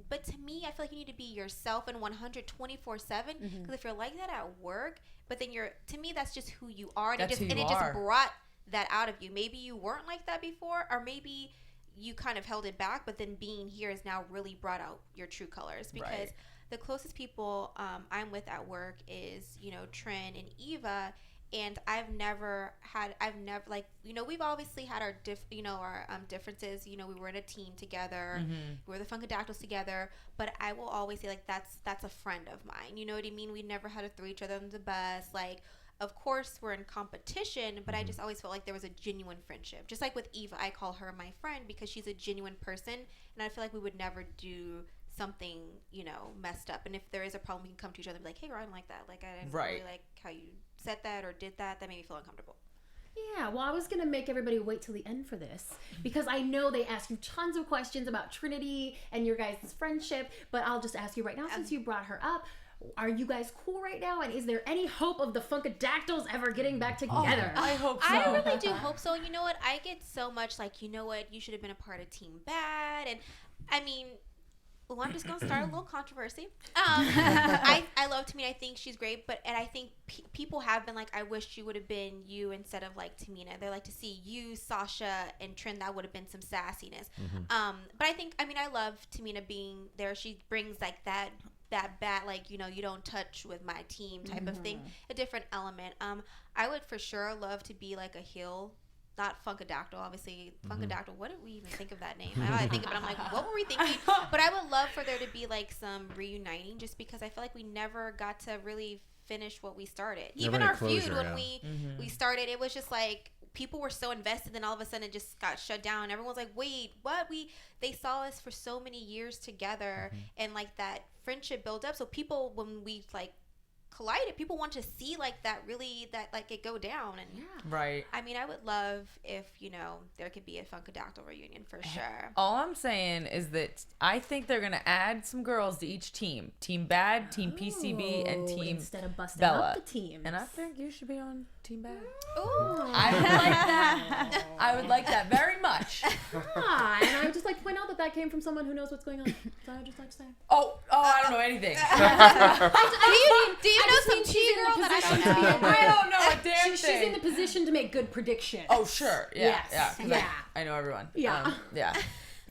but to me, I feel like you need to be yourself and 124/7, because if you're like that at work, but then to me, that's just who you are. And it just brought that out of you. Maybe you weren't like that before, or maybe you kind of held it back, but then being here has now really brought out your true colors, because the closest people I'm with at work is, you know, Trin and Eva, and I've never like, you know, we've obviously had our differences. You know, we were in a team together, we were the Funkadactyls together, but I will always say, like, that's a friend of mine. You know what I mean? We never had to throw each other under the bus. Like, of course we're in competition, but I just always felt like there was a genuine friendship. Just like with Eva, I call her my friend because she's a genuine person, and I feel like we would never do something, you know, messed up. And if there is a problem, we can come to each other and be like, hey, I didn't like that. Like, I didn't really like how you said that or did that. That made me feel uncomfortable. Yeah, well, I was going to make everybody wait till the end for this, because I know they ask you tons of questions about Trinity and your guys' friendship, but I'll just ask you right now, since you brought her up, are you guys cool right now? And is there any hope of the Funkadactyls ever getting back together? I hope so. I really do hope so. And you know what? I get so much like, you know what? You should have been a part of Team Bad. And I mean, well, I'm just going to start a little controversy. I love Tamina. I think she's great. And I think people have been like, I wish you would have been you instead of like Tamina. They like to see you, Sasha, and Trin. That would have been some sassiness. But I think, I mean, I love Tamina being there. She brings like that bad, like, you know, you don't touch with my team type of thing, a different element. I would for sure love to be like a heel, not Funkadactyl, obviously. Funkadactyl, what did we even think of that name? I think of it, I'm like, what were we thinking? But I would love for there to be like some reuniting, just because I feel like we never got to really finish what we started. Even our feud, when we started, it was just like, people were so invested, and all of a sudden it just got shut down. Everyone's like, wait, what? They saw us for so many years together, and like that friendship built up. So people, when we like collided, people want to see like that, really, that like it go down. And right. I mean, I would love if, you know, there could be a Funkadactyl reunion for sure. All I'm saying is that I think they're gonna add some girls to each team. Team Bad, Team PCB, and Team instead of busting Bella. up the teams. And I think you should be on Team Bad. Ooh. I would like that. I would like that very much. And I would just like to point out that came from someone who knows what's going on. So I would just like to say. Oh, I don't know anything. Do you know some T girl that I don't know? I don't know a damn thing. She's in the position to make good predictions. Oh, sure. Yeah. Yes. Yeah. 'Cause I know everyone. Yeah. Yeah.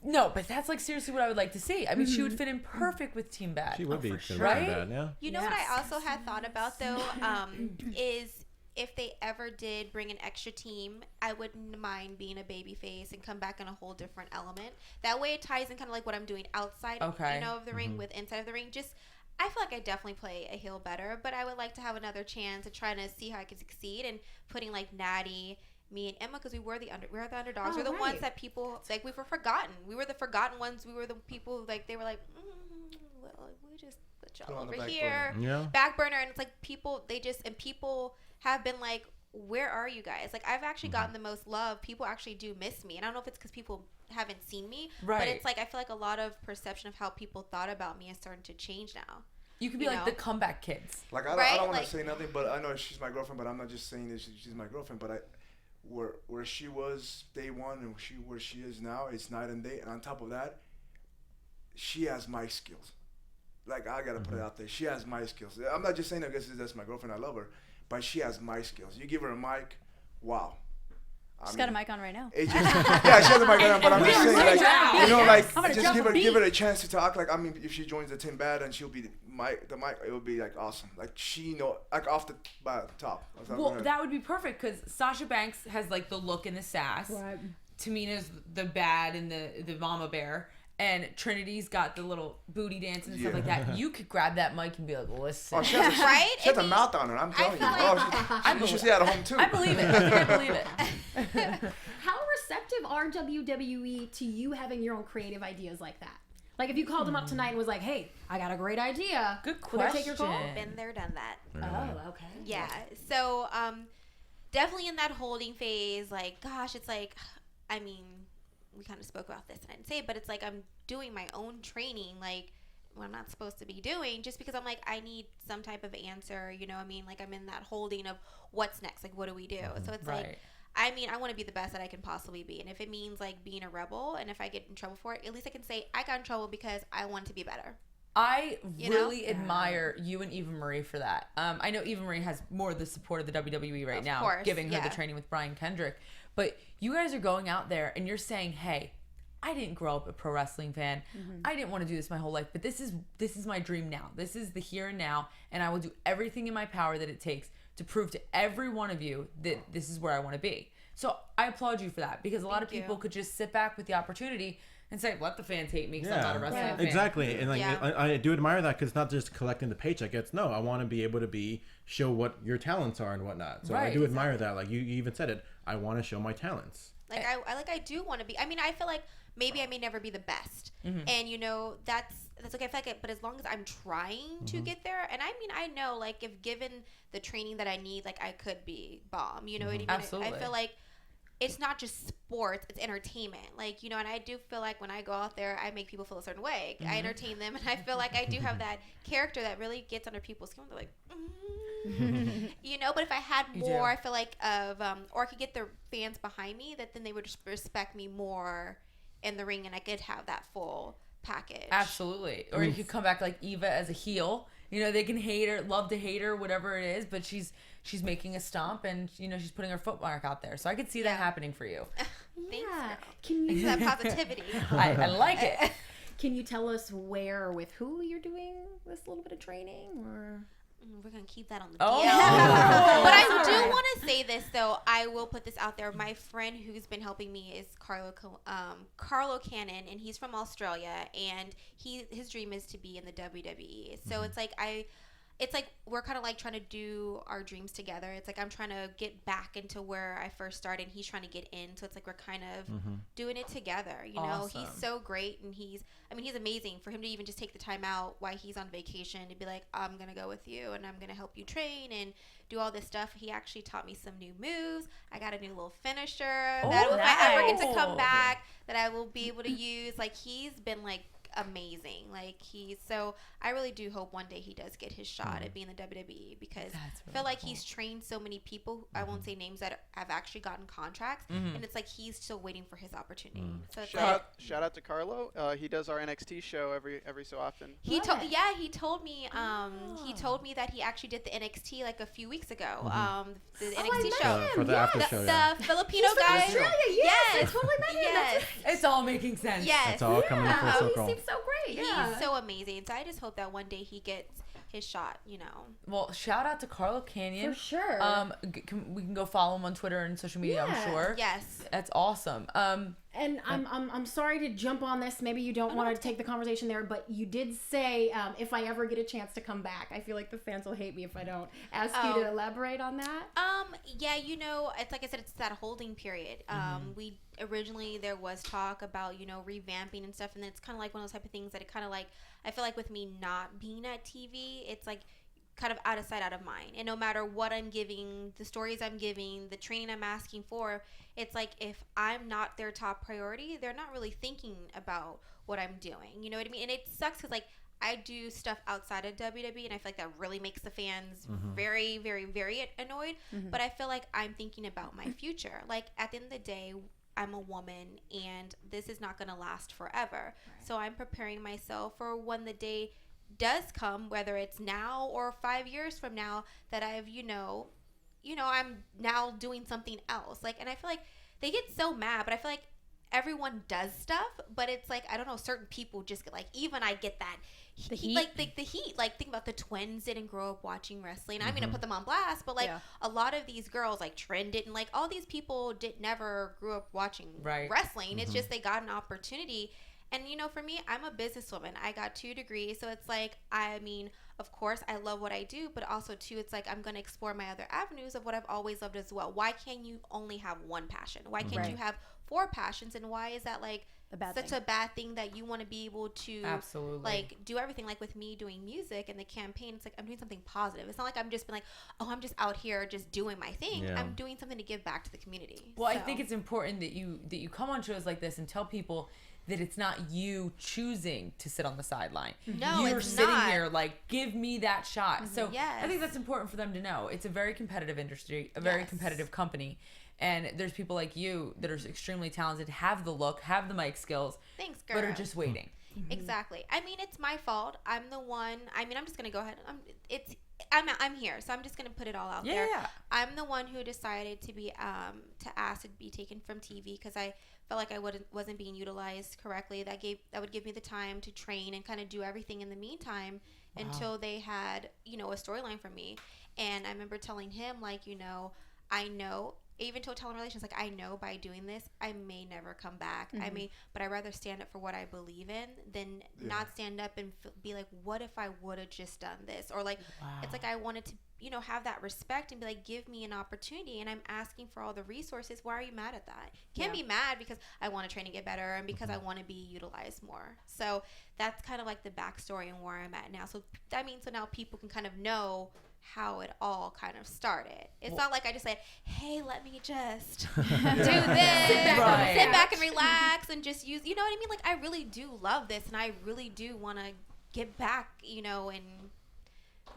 No, but that's like seriously what I would like to see. I mean, she would fit in perfect with Team Bad. She would be sure. Team Right? Bad, yeah. You know what I also had thought about though, is if they ever did bring an extra team, I wouldn't mind being a baby face and come back in a whole different element. That way it ties in kind of like what I'm doing outside, you know, of the ring with inside of the ring. Just, I feel like I definitely play a heel better, but I would like to have another chance to try to see how I can succeed, and putting like Natty me and Emma, because we were the underdogs. Oh, We're the right. ones that people, like, we were forgotten. We were the forgotten ones. We were the people, like, they were like, well, we just put y'all Put on the over back here. burner. Yeah. Back burner. And it's like people, people have been like, where are you guys? Like, I've actually gotten the most love. People actually do miss me. And I don't know if it's because people haven't seen me. Right. But it's like, I feel like a lot of perception of how people thought about me is starting to change now. You could be You like know? the comeback kids. Like I Right? don't want to Like- say nothing, but I know she's my girlfriend. But I'm not just saying that she's my girlfriend. But where she was day one and where she is now, it's night and day. And on top of that, she has my skills. Like, I gotta put it out there. She has my skills. I'm not just saying that because that's my girlfriend. I love her, but she has my skills. You give her a mic, wow. She's got a mic on right now. It just, yeah, she has a mic on, but I'm just saying, like, now. you know, like, I'm gonna just drop a give her beat. a chance to talk. Like, I mean, if she joins the team bad and she'll be the mic, it would be like awesome. Like, she like off the top. Well, that would be perfect because Sasha Banks has like the look and the sass. Right. Tamina's the bad and the mama bear. And Trinity's got the little booty dance and stuff like that. You could grab that mic and be like, listen. Oh, she has a, Right? she has I a mean, mouth on her. I'm telling you. feel Oh, you should see that at home too. I believe it. I believe it. How receptive are WWE to you having your own creative ideas like that? Like, if you called them up tonight and was like, hey, I got a great idea. Good Will they take your call? question. Been there, done that. Oh, okay. Yeah. So, definitely in that holding phase, like, gosh, it's like, I mean, we kind of spoke about this and I didn't say it, but it's like I'm doing my own training, like, what I'm not supposed to be doing, just because I'm like, I need some type of answer, you know what I mean? Like, I'm in that holding of what's next, like, what do we do? So it's Right. like, I mean, I want to be the best that I can possibly be. And if it means, like, being a rebel, and if I get in trouble for it, at least I can say, I got in trouble because I want to be better. I You know? really admire you and Eva Marie for that. I know Eva Marie has more of the support of the WWE right Of now, course, giving her yeah. the training with Brian Kendrick. But you guys are going out there and you're saying, hey, I didn't grow up a pro wrestling fan. I didn't want to do this my whole life, but this is my dream now. This is the here and now, and I will do everything in my power that it takes to prove to every one of you that this is where I want to be. So I applaud you for that, because a lot of people could just sit back with the opportunity and say, let the fans hate me because I'm not a wrestling fan. Exactly. And like, Yeah. I do admire that, because it's not just collecting the paycheck. It's no, I want to be able to show what your talents are and whatnot. So I Right, do admire that. Like you even said it, I want to show my talents. Like, I do want to be. I mean, I feel like maybe I may never be the best, and you know that's okay. I feel like but as long as I'm trying to get there, and I mean, I know, like, if given the training that I need, like, I could be bomb. You know what I mean? Absolutely. I feel like it's not just sports; it's entertainment. Like, you know, and I do feel like when I go out there, I make people feel a certain way. I entertain them, and I feel like I do have that character that really gets under people's skin. They're like, you know. But if I had more, I feel like or I could get the fans behind me, that then they would just respect me more in the ring, and I could have that full package. Absolutely. Or you could come back like Eva as a heel. You know, they can hate her, love to hate her, whatever it is, but she's making a stomp, and you know, she's putting her footmark out there. So I could see that happening for you. Thanks. Yeah. Can you That positivity. I like it. Can you tell us where or with who you're doing this little bit of training? Or We're gonna keep that on the Oh. DL. But I do want to say this, though. I will put this out there. My friend who's been helping me is Carlo Cannon, and he's from Australia, and his dream is to be in the WWE. So it's like we're kind of like trying to do our dreams together. It's like I'm trying to get back into where I first started, and he's trying to get in. So it's like we're kind of doing it together. You know, Awesome. he's so great, and he's amazing. For him to even just take the time out while he's on vacation to be like, I'm gonna go with you, and I'm gonna help you train and do all this stuff. He actually taught me some new moves. I got a new little finisher that if I ever get to come back, that I will be able to use. Like, he's been like amazing. Like, so I really do hope one day he does get his shot at being the WWE, because I feel like he's trained so many people. I won't say names that have actually gotten contracts, and it's like he's still waiting for his opportunity. So it's Shout out to Carlo. He does our NXT show every so often. he told me that he actually did the NXT like a few weeks ago. The NXT show For the after show, yeah. the Filipino guy. Australia, yes, I totally met him. Yes. It's all making sense. Yes. It's all coming full Oh, he circle. seems so great. Yeah. He's so amazing. So I just hope that one day he gets his shot, you know. Well, shout out to Carlo Canyon. For sure. We can go follow him on Twitter and social media, I'm sure. Yes. That's awesome. And I'm sorry to jump on this. Maybe you don't want to take the conversation there, but you did say if I ever get a chance to come back, I feel like the fans will hate me if I don't ask you to elaborate on that. Yeah, you know, it's like I said, it's that holding period. We originally there was talk about, you know, revamping and stuff, and then it's kind of like one of those type of things that it kind of like, I feel like with me not being at TV, it's like kind of out of sight, out of mind. And no matter what I'm giving, the stories I'm giving, the training I'm asking for, it's like if I'm not their top priority, they're not really thinking about what I'm doing. You know what I mean? And it sucks because like I do stuff outside of WWE, and I feel like that really makes the fans very, very, very annoyed. But I feel like I'm thinking about my future. Like at the end of the day, I'm a woman, and this is not going to last forever. Right. So I'm preparing myself for when the day does come, whether it's now or 5 years from now, that I've, you know, I'm now doing something else. Like, and I feel like they get so mad, but I feel like everyone does stuff, but it's like, I don't know, certain people just get like, even I get that heat. Like the heat, like think about the twins didn't grow up watching wrestling. I'm going to put them on blast, but like a lot of these girls, like Trent didn't, like all these people never grew up watching wrestling. It's just, they got an opportunity. And, you know, for me, I'm a businesswoman. I got 2 degrees. So it's like, I mean, of course, I love what I do. But also, too, it's like I'm going to explore my other avenues of what I've always loved as well. Why can't you only have one passion? Why can't you have 4 passions? And why is that, like, a bad thing that you want to be able to, like, do everything? Like, with me doing music and the campaign, it's like I'm doing something positive. It's not like I'm just been like, oh, I'm just out here just doing my thing. Yeah. I'm doing something to give back to the community. Well, I think it's important that you come on shows like this and tell people that it's not you choosing to sit on the sideline. No, you're it's sitting not. here like, give me that shot. So I think that's important for them to know. It's a very competitive industry, a very competitive company. And there's people like you that are extremely talented, have the look, have the mic skills. Thanks, girl. But are just waiting. Exactly. I mean, it's my fault. I'm the one. I mean, I'm just going to go ahead. I'm here, so I'm just gonna put it all out there. I'm the one who decided to be to ask to be taken from TV because I felt like I wasn't being utilized correctly. That would give me the time to train and kind of do everything in the meantime until they had, you know, a storyline for me. And I remember telling him, like, you know, I know. Even to Talent Relations, like, I know by doing this, I may never come back. I mean, but I'd rather stand up for what I believe in than not stand up and be like, what if I would have just done this? Or, like, it's like I wanted to, you know, have that respect and be like, give me an opportunity. And I'm asking for all the resources. Why are you mad at that? Can't be mad because I want to train and get better and because I want to be utilized more. So that's kind of like the backstory and where I'm at now. So, I mean, so now people can kind of know how it all kind of started. It's not like I just said, hey, let me just do this, sit back and relax and just use, you know what I mean? Like, I really do love this, and I really do want to get back, you know, and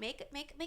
make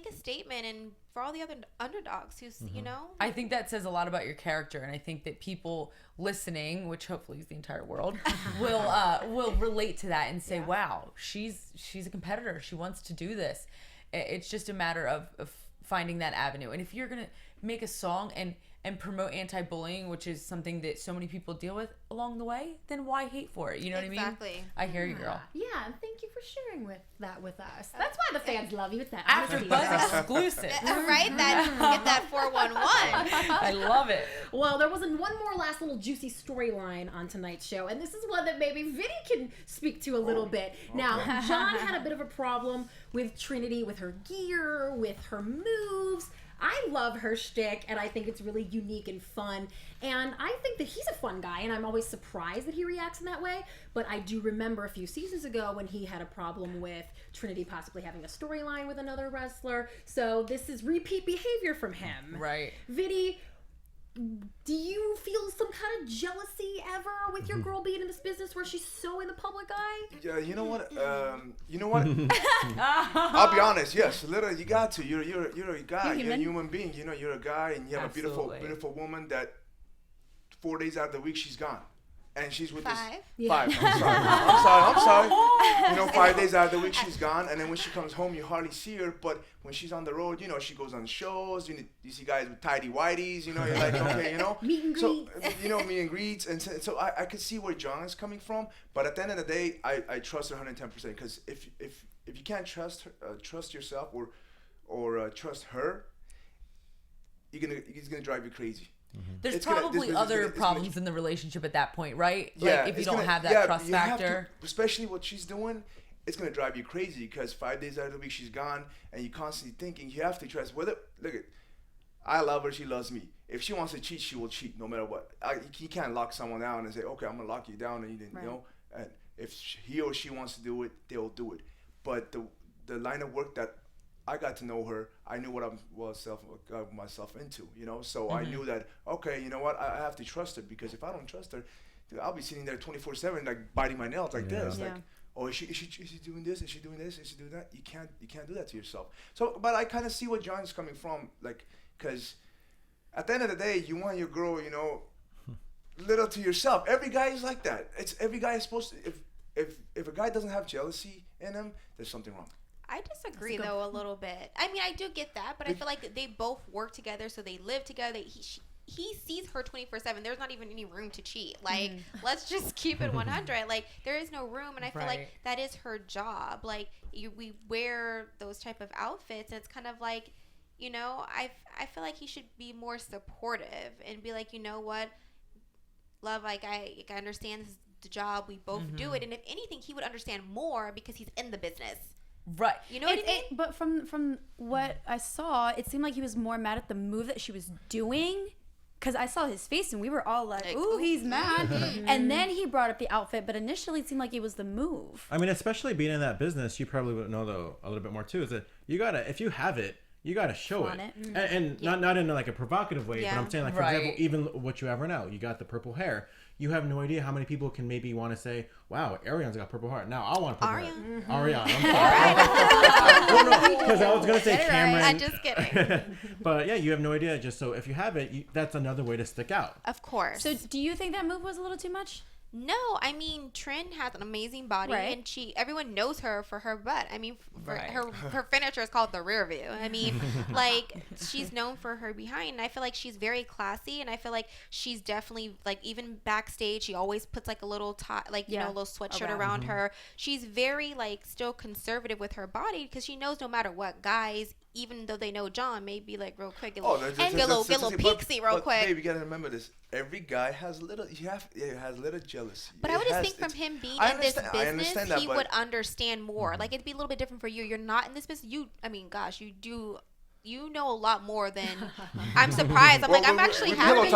a statement, and for all the other underdogs who's, you know. I think that says a lot about your character, and I think that people listening, which hopefully is the entire world, will relate to that and say, wow, she's a competitor. She wants to do this. It's just a matter of finding that avenue. And if you're going to make a song and promote anti-bullying, which is something that so many people deal with along the way, then why hate for it? You know what I mean? Exactly. I hear you, girl. Yeah, and thank you for sharing that with us. That's why the fans love you. It's that AFTERBUZZ exclusive. Right? Get that 411. I love it. Well, there wasn't one more last little juicy storyline on tonight's show, and this is one that maybe Vinny can speak to a little bit. Now, John had a bit of a problem with Trinity, with her gear, with her moves. I love her shtick, and I think it's really unique and fun. And I think that he's a fun guy, and I'm always surprised that he reacts in that way. But I do remember a few seasons ago when he had a problem with Trinity possibly having a storyline with another wrestler. So this is repeat behavior from him. Right. Vinny, do you feel some kind of jealousy ever with your girl being in this business where she's so in the public eye? Yeah, you know what? I'll be honest. Yes, literally, you got to. You're a guy. You're a human being. You know, you're a guy, and you have a beautiful woman that 4 days out of the week she's gone. And she's with Five. this 5. I'm sorry. You know, 5 days out of the week she's gone, and then when she comes home, you hardly see her. But when she's on the road, you know, she goes on shows. You see guys with tidy whities. You know, you're like, okay, you know. Meet and greets. So, you know, meet and greets, and so I could see where John is coming from. But at the end of the day, I trust her 110%. Because if you can't trust her, trust yourself or trust her, he's gonna drive you crazy. There's It's probably gonna- other it's problems in the relationship at that point, right? Yeah, Like if you it's don't gonna- have that yeah, trust you have factor. to, especially what she's doing, it's gonna drive you crazy because 5 days out of the week she's gone, and you constantly thinking you have to trust. Whether look at, I love her, she loves me. If she wants to cheat, she will cheat no matter what. You can't lock someone down and say, okay, I'm gonna lock you down, and you didn't know. And if he or she wants to do it, they'll do it. But the line of work that I got to know her, I knew what I got myself into, you know. So I knew that, okay, you know what, I have to trust her, because if I don't trust her, dude, I'll be sitting there 24/7 like biting my nails like this, like, oh, is she doing this? Is she doing this? Is she doing that? You can't do that to yourself. So, but I kind of see what John's coming from, like, because at the end of the day, you want your girl, you know, little to yourself. Every guy is like that. Every guy is supposed to. If a guy doesn't have jealousy in him, there's something wrong. I disagree though a little bit. I mean, I do get that, but I feel like they both work together, so they live together. He sees her 24/7. There's not even any room to cheat. Like, let's just keep it 100. Like, there is no room, and I feel like that is her job. Like, we wear those type of outfits, and it's kind of like, you know, I feel like he should be more supportive and be like, you know what, love, like I understand this is the job, we both do it, and if anything, he would understand more because he's in the business. Right. You know what I mean? But from what I saw, it seemed like he was more mad at the move that she was doing. Because I saw his face and we were all like, ooh, he's mad. And then he brought up the outfit, but initially it seemed like it was the move. I mean, especially being in that business, you probably would know though a little bit more too. Is that you gotta, if you have it, you gotta show it, and not in like a provocative way. But I'm saying, like, for example, even what you have right now, you got the purple hair. You have no idea how many people can maybe want to say, "Wow, Ariane's got purple hair." Now I want purple hair. Ariane, I'm sorry. Because I was gonna say Cameron. I'm just kidding. But yeah, you have no idea. Just so if you have it, that's another way to stick out. Of course. So do you think that move was a little too much? No, I mean, Trin has an amazing body, and everyone knows her for her butt. I mean, her finisher is called the rear view. I mean, like, she's known for her behind, and I feel like she's very classy, and I feel like she's definitely, like, even backstage, she always puts, like, a little tie, like, you know, a little sweatshirt around her. She's very, like, still conservative with her body, because she knows no matter what, guys, even though they know John, may be like real quick, and get a little peeksy real quick. Babe, you gotta remember this. Every guy has little. Has little jealousy. But I would just think from him being in this business, he would understand more. Like, it'd be a little bit different for you. You're not in this business. I mean, gosh, you do. You know a lot more than. I'm surprised. I'm like, I'm actually happy.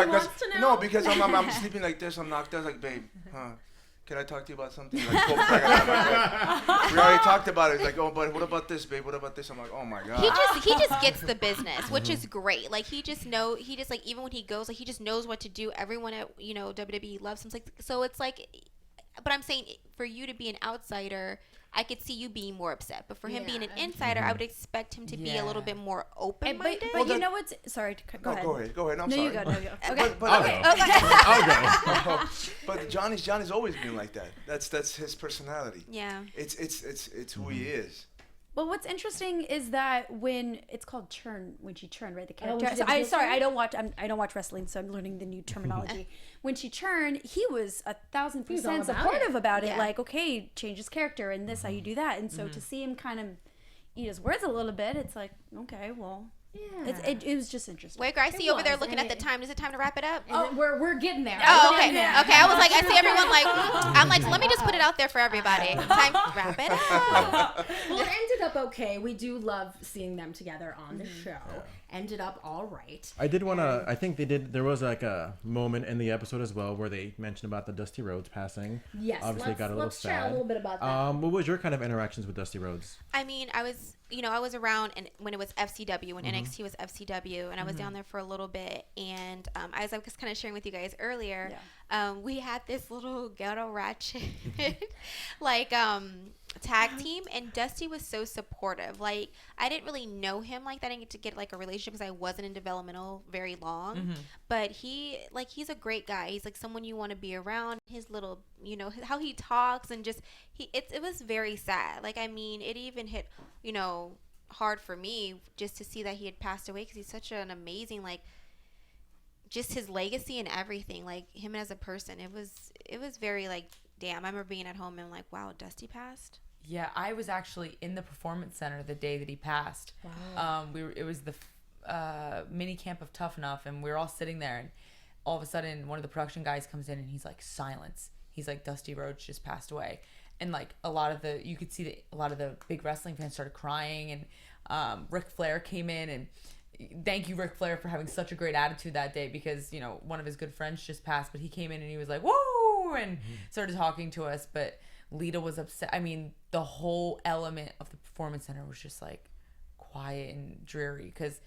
No, because I'm sleeping like this. I'm knocked out. Like, babe, can I talk to you about something? Like, we already talked about it. It's like, oh, but what about this, babe? What about this? I'm like, oh my god. He just gets the business, which is great. Like, he just like, even when he goes, like, he just knows what to do. Everyone at, you know, WWE loves him. So it's like, but I'm saying, for you to be an outsider, I could see you being more upset. But for him being an insider, I would expect him to be a little bit more open-minded. But you know what's... Sorry, go ahead. Go ahead. I'm sorry. You go. Okay. I'll go. But Johnny's always been like that. That's his personality. Yeah. It's who he is. Well, what's interesting is that when it's called churn, when she churned, right? The character. I don't watch wrestling, so I'm learning the new terminology. When she churned, he was 1,000% supportive about it. Like, okay, change his character and this, how you do that. And so to see him kind of eat his words a little bit, it's like, okay, well. Yeah. It was just interesting. Wait, I see you over there looking at the time. Is it time to wrap it up? We're getting there. Oh, okay. Okay, I was like, I see everyone like, I'm like, so let me just put it out there for everybody. Time to wrap it up. Well, it ended up okay. We do love seeing them together on the show. Ended up all right. I did want to, I think there was like a moment in the episode as well where they mentioned about the Dusty Rhodes passing. Yes. Obviously got a little sad. Let's chat a little bit about that. What was your kind of interactions with Dusty Rhodes? I mean, I was around when it was FCW, when NXT was FCW, and I was down there for a little bit. And as I was kind of sharing with you guys earlier, we had this little ghetto ratchet like tag team, and Dusty was so supportive. Like, I didn't really know him like that. I didn't get to get like a relationship because I wasn't in developmental very long. But he's a great guy. He's like someone you want to be around. His little, you know, how he talks, and just it was very sad. Like, I mean, it even hit, you know, hard for me just to see that he had passed away, because he's such an amazing, like, just his legacy and everything, like him as a person. It was very like, damn. I remember being at home and like, wow, Dusty passed. Yeah, I was actually in the Performance Center the day that he passed. Wow. It was the mini camp of Tough Enough, and we were all sitting there, and all of a sudden one of the production guys comes in and he's like, silence. He's like, Dusty Rhodes just passed away. And like you could see that a lot of the big wrestling fans started crying, and Ric Flair came in, and thank you, Ric Flair, for having such a great attitude that day, because, you know, one of his good friends just passed, but he came in and he was like, whoa, and started talking to us. But Lita was upset. I mean, the whole element of the Performance Center was just like quiet and dreary, because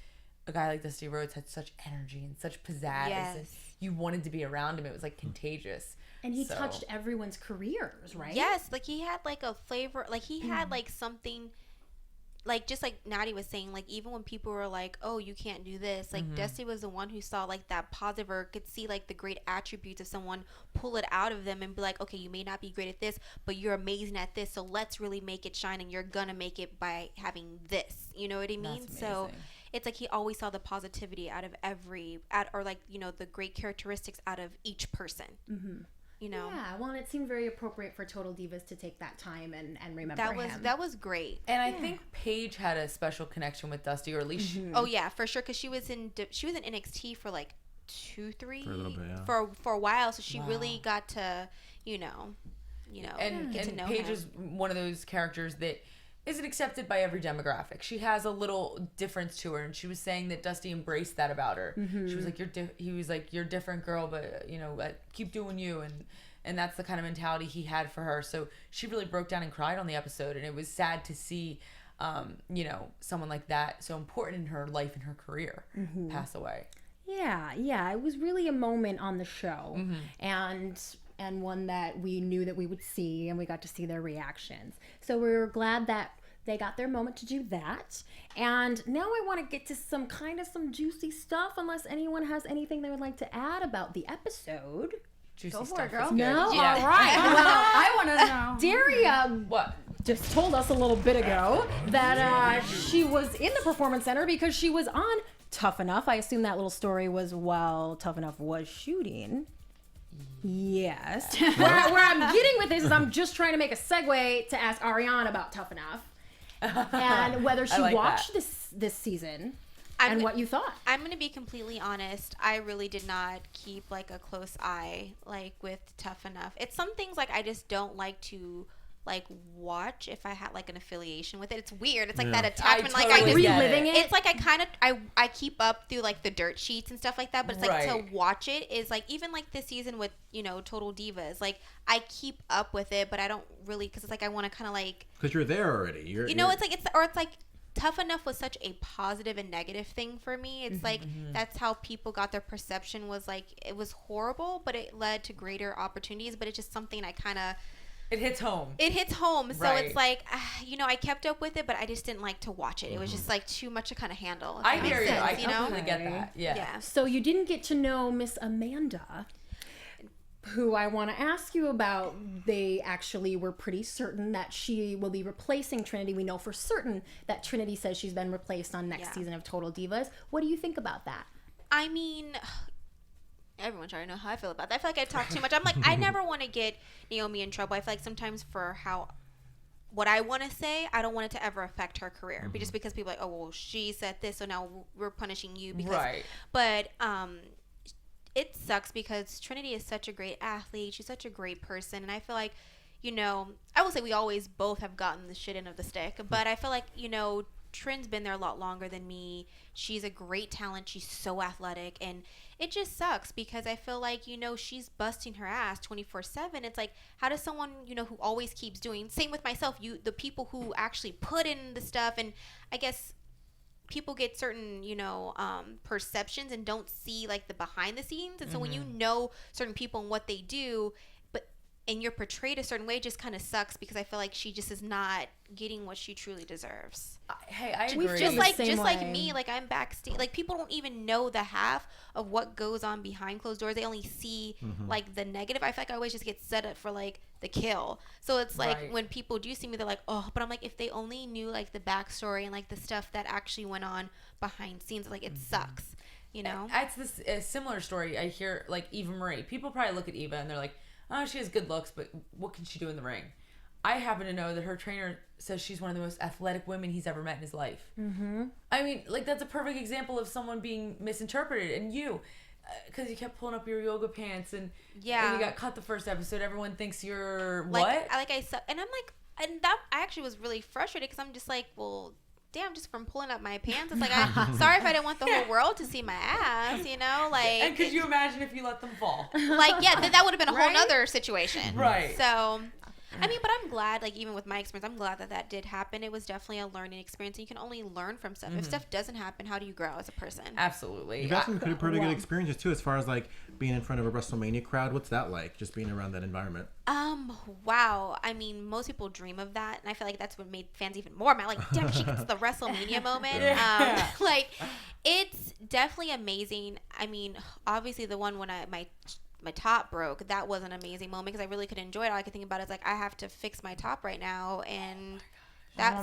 a guy like Dusty Rhodes had such energy and such pizzazz. Yes. And you wanted to be around him. It was like contagious. And he touched everyone's careers, right? Yes, like he had like a flavor, like he had like something, like just like Natty was saying, like even when people were like, oh, you can't do this, like Dusty was the one who saw like that positive, or could see like the great attributes of someone, pull it out of them and be like, okay, you may not be great at this, but you're amazing at this, so let's really make it shine, and you're gonna make it by having this, you know what I mean? So it's like he always saw the positivity out of or like, you know, the great characteristics out of each person. You know? Yeah, well, and it seemed very appropriate for Total Divas to take that time and remember him. That was great. And I think Paige had a special connection with Dusty, or at least oh yeah, for sure, because she was in NXT for like 2-3 for a little bit, yeah. for a while, so she really got to you know get to know Paige him. is one of those characters that isn't accepted by every demographic. She has a little difference to her, and she was saying that Dusty embraced that about her. She was like, he was like, you're a different girl, but you know, keep doing you, and that's the kind of mentality he had for her. So she really broke down and cried on the episode, and it was sad to see you know, someone like that, so important in her life and her career, pass away. Yeah, it was really a moment on the show, and one that we knew that we would see, and we got to see their reactions. So we were glad that they got their moment to do that. And now I want to get to some juicy stuff, unless anyone has anything they would like to add about the episode. Juicy Go for stuff it, girl. is good. No? Yeah. All right. Well, I want to know. Daria What? just told us a little bit ago that she was in the Performance Center because she was on Tough Enough. I assume that little story was while Tough Enough was shooting. Yes. where I'm getting with this is I'm just trying to make a segue to ask Ariane about Tough Enough and whether she watched this season and what you thought. I'm going to be completely honest. I really did not keep like a close eye like with Tough Enough. It's some things like I just don't like to like watch if I had like an affiliation with it. It's weird. It's like that attachment. I like I totally just reliving it. It's like I keep up through like the dirt sheets and stuff like that. But it's like to watch it is like, even like this season with, you know, Total Divas. Like I keep up with it, but I don't really, because it's like I want to kind of like, because you're there already. It's like Tough Enough was such a positive and negative thing for me. It's like that's how people got their perception, was like it was horrible, but it led to greater opportunities. But it's just something I kind of. It hits home. So it's like, you know, I kept up with it, but I just didn't like to watch it. It was just like too much to kind of handle. I hear you. I completely get that. Yeah. So you didn't get to know Miss Amanda, who I want to ask you about. They actually were pretty certain that she will be replacing Trinity. We know for certain that Trinity says she's been replaced on next season of Total Divas. What do you think about that? I mean, everyone's trying to know how I feel about that. I feel like I talk too much. I'm like, I never want to get Naomi in trouble. I feel like sometimes for what I want to say, I don't want it to ever affect her career. But just because people are like, oh, well, she said this, so now we're punishing you. But it sucks because Trinity is such a great athlete. She's such a great person. And I feel like, you know, I will say we always both have gotten the shit end of the stick. But I feel like, you know, Trin's been there a lot longer than me. She's a great talent. She's so athletic. And it just sucks because I feel like, you know, she's busting her ass 24/7. It's like, how does someone, you know, who always keeps doing, same with myself, the people who actually put in the stuff, and I guess people get certain, you know, perceptions and don't see like the behind the scenes. And so when you know certain people and what they do, and you're portrayed a certain way, it just kind of sucks because I feel like she just is not getting what she truly deserves. Hey, I agree. Just like me, like I'm backstage. Like people don't even know the half of what goes on behind closed doors. They only see like the negative. I feel like I always just get set up for like the kill. So it's like when people do see me, they're like, oh, but I'm like, if they only knew like the backstory and like the stuff that actually went on behind scenes, like it sucks, you know? It's this similar story I hear, like Eva Marie. People probably look at Eva and they're like, oh, she has good looks, but what can she do in the ring? I happen to know that her trainer says she's one of the most athletic women he's ever met in his life. Mm-hmm. I mean, like, that's a perfect example of someone being misinterpreted. And you, because you kept pulling up your yoga pants and you got cut the first episode. Everyone thinks you're what? And I'm like, and that I actually was really frustrated because I'm just like, well, damn, just from pulling up my pants. It's like, I'm sorry if I didn't want the whole world to see my ass, you know? Like, and could you imagine if you let them fall? Like, yeah, that would have been a whole nother situation. Right. So, I mean, but I'm glad, like, even with my experience, I'm glad that did happen. It was definitely a learning experience, and you can only learn from stuff. If stuff doesn't happen, how do you grow as a person? Absolutely. You've had some pretty good experiences, too, as far as, like, being in front of a WrestleMania crowd. What's that like, just being around that environment? Wow. I mean, most people dream of that, and I feel like that's what made fans even more mad. Like, damn, she gets the WrestleMania moment. Like, it's definitely amazing. I mean, obviously, the one when my top broke, that was an amazing moment because I really could enjoy it. All I could think about is like, I have to fix my top right now, and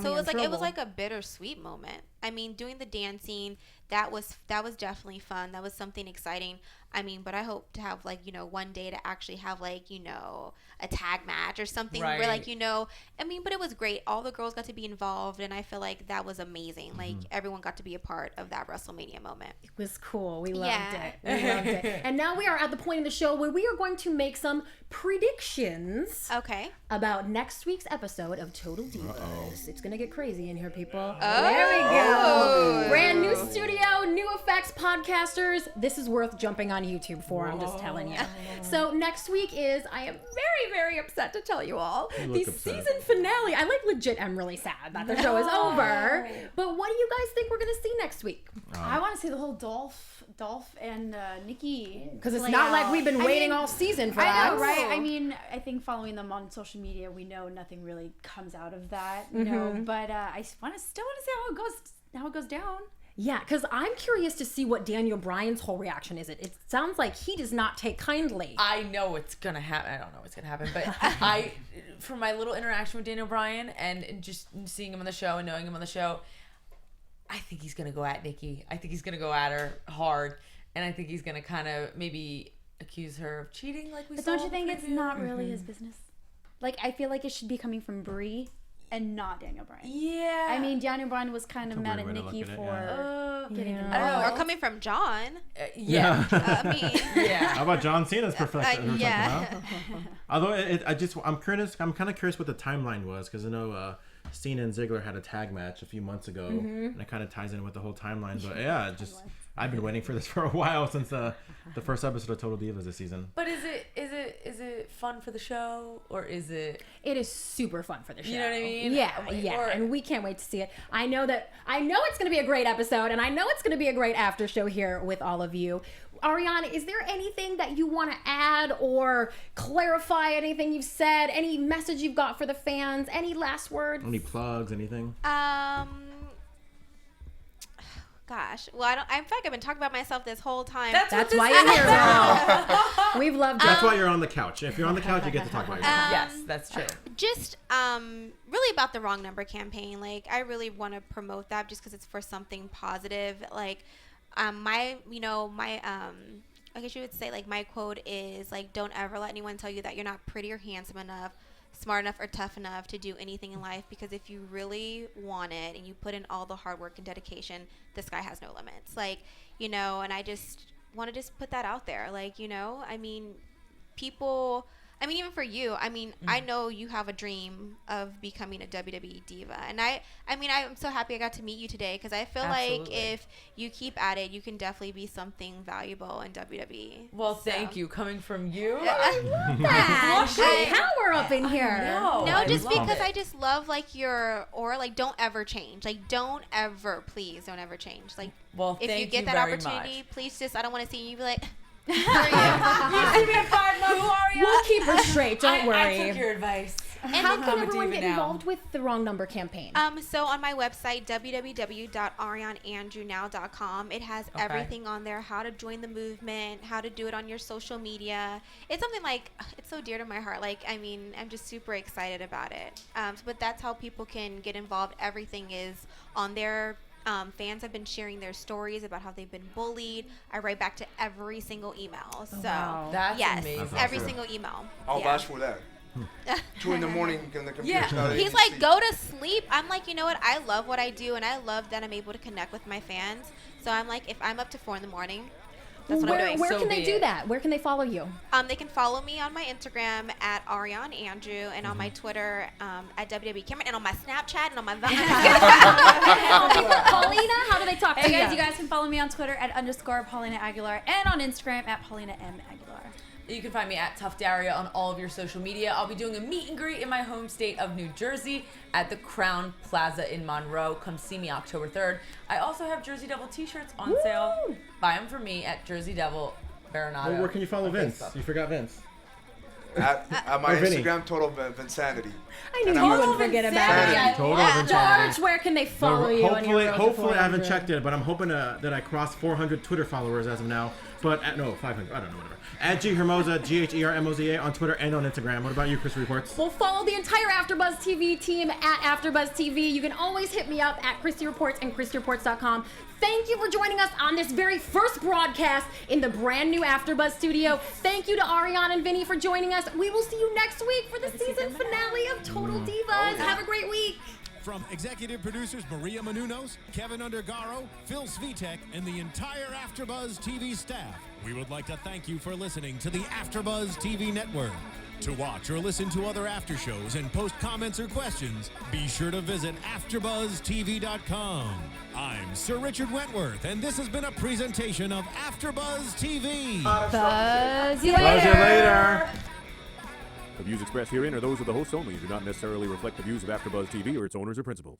so it was like a bittersweet moment. I mean, doing the dancing, that was definitely fun. That was something exciting. I mean, but I hope to have, like, you know, one day to actually have, like, you know, a tag match or something where, like, you know, I mean, but it was great. All the girls got to be involved, and I feel like that was amazing. Like, everyone got to be a part of that WrestleMania moment. It was cool. We loved it. We loved it. And now we are at the point in the show where we are going to make some predictions about next week's episode of Total Divas. It's going to get crazy in here, people. There we go. Brand new studio, new effects, podcasters. This is worth jumping on YouTube for, I'm just telling you. So next week is, I am very, very upset to tell you all, the season finale. I legit am really sad that the show is over. But what do you guys think we're going to see next week? I want to see the whole Dolph and Nikki. Because it's not like we've been waiting all season for that. I know, right? I mean, I think following them on social media, we know nothing really comes out of that, you know. But I still want to see how it goes down. Yeah, because I'm curious to see what Daniel Bryan's whole reaction is. It sounds like he does not take kindly. I know it's going to happen. I don't know what's going to happen. But from my little interaction with Daniel Bryan and just seeing him on the show and knowing him on the show, I think he's going to go at Nikki. I think he's going to go at her hard. And I think he's going to kind of maybe accuse her of cheating like we saw. But don't you think it's not really his business? Like, I feel like it should be coming from Brie and not Daniel Bryan. Yeah. I mean, Daniel Bryan was kind of mad at Nikki for getting involved. I don't know. Or coming from John. I mean. How about John Cena's perfection? Although I'm kind of curious what the timeline was, because I know Cena and Ziggler had a tag match a few months ago, and it kind of ties in with the whole timeline. But yeah, I've been waiting for this for a while since the first episode of Total Divas this season. But is it fun for the show, or is it? It is super fun for the show. You know what I mean? Yeah, and we can't wait to see it. I know it's going to be a great episode, and I know it's going to be a great after show here with all of you. Ariane, is there anything that you want to add or clarify? Anything you've said? Any message you've got for the fans? Any last words? Any plugs? Anything? Gosh. Well, I feel like I've been talking about myself this whole time. That's why you're here now. We've loved it. That's why you're on the couch. If you're on the couch, you get to talk about yourself. Yes, that's true. Just really about the Wrong Number campaign. Like, I really want to promote that just because it's for something positive. Like, I guess you would say, like, my quote is, like, don't ever let anyone tell you that you're not pretty or handsome enough, smart enough, or tough enough to do anything in life, because if you really want it and you put in all the hard work and dedication, the sky has no limits. Like, you know, and I just want to put that out there. Like, you know, I mean, people, I mean, even for you, I mean, I know you have a dream of becoming a WWE diva. And I mean, I'm so happy I got to meet you today, because I feel like if you keep at it, you can definitely be something valuable in WWE. Well, thank you. Coming from you. I love that. Power up in here. No, just because I just love, like, your aura. Like, don't ever change. Like, please don't ever change. Like, well, if you get that opportunity, please I don't want to see you be like, you see me in 5 months, who are you? We'll keep her straight. Don't worry. I took your advice. And how can everyone get involved with the Wrong Number campaign? So on my website, www.arianeandrewnow.com, it has everything on there, how to join the movement, how to do it on your social media. It's something like, it's so dear to my heart. Like, I mean, I'm just super excited about it. But that's how people can get involved. Everything is on there. Fans have been sharing their stories about how they've been bullied. I write back to every single email. So, That's amazing. every single email. I'll vouch for that. 2 in the morning on the computer. Yeah. He's like, go to sleep. I'm like, you know what? I love what I do, and I love that I'm able to connect with my fans. So I'm like, if I'm up to 4 in the morning, that's what I'm doing. Where So can they be do it. that? Where can they follow you? They can follow me on my Instagram at Ariane Andrew, and on my Twitter at WWE Cameron, and on my Snapchat and on my Paulina, how do they talk to Hey you? guys, you guys can follow me on Twitter at _Paulina Aguilar and on Instagram at Paulina M Aguilar. You can find me at Tough Daria on all of your social media. I'll be doing a meet and greet in my home state of New Jersey at the Crown Plaza in Monroe. Come see me October 3rd. I also have Jersey Devil t-shirts on sale. Buy them for me at Jersey Devil Berenato. Well, where can you follow on Vince? Facebook. You forgot Vince. At my Or Vinny. Instagram, Total Vinsanity. I knew And you I'm wouldn't a- forget about Sanity. it. Total Yeah. Vinsanity. George, where can they follow you? on your road to Hopefully, I haven't 400? checked it, but I'm hoping that I crossed 400 Twitter followers as of now. But no, 500. I don't know, whatever. At G Hermoza, GHERMOZA on Twitter and on Instagram. What about you, Chris Reports? Well, follow the entire AfterBuzz TV team at AfterBuzz TV. You can always hit me up at Christy Reports and ChristyReports.com. Thank you for joining us on this very first broadcast in the brand new AfterBuzz studio. Thank you to Ariane and Vinny for joining us. We will see you next week for the season finale of Total Divas. Have a great week. From executive producers Maria Menounos, Kevin Undergaro, Phil Svitek, and the entire AfterBuzz TV staff, we would like to thank you for listening to the AfterBuzz TV network. To watch or listen to other after shows and post comments or questions, be sure to visit AfterBuzzTV.com. I'm Sir Richard Wentworth, and this has been a presentation of AfterBuzz TV. Buzz you Buzz you later. The views expressed herein are those of the hosts only and do not necessarily reflect the views of AfterBuzz TV or its owners or principals.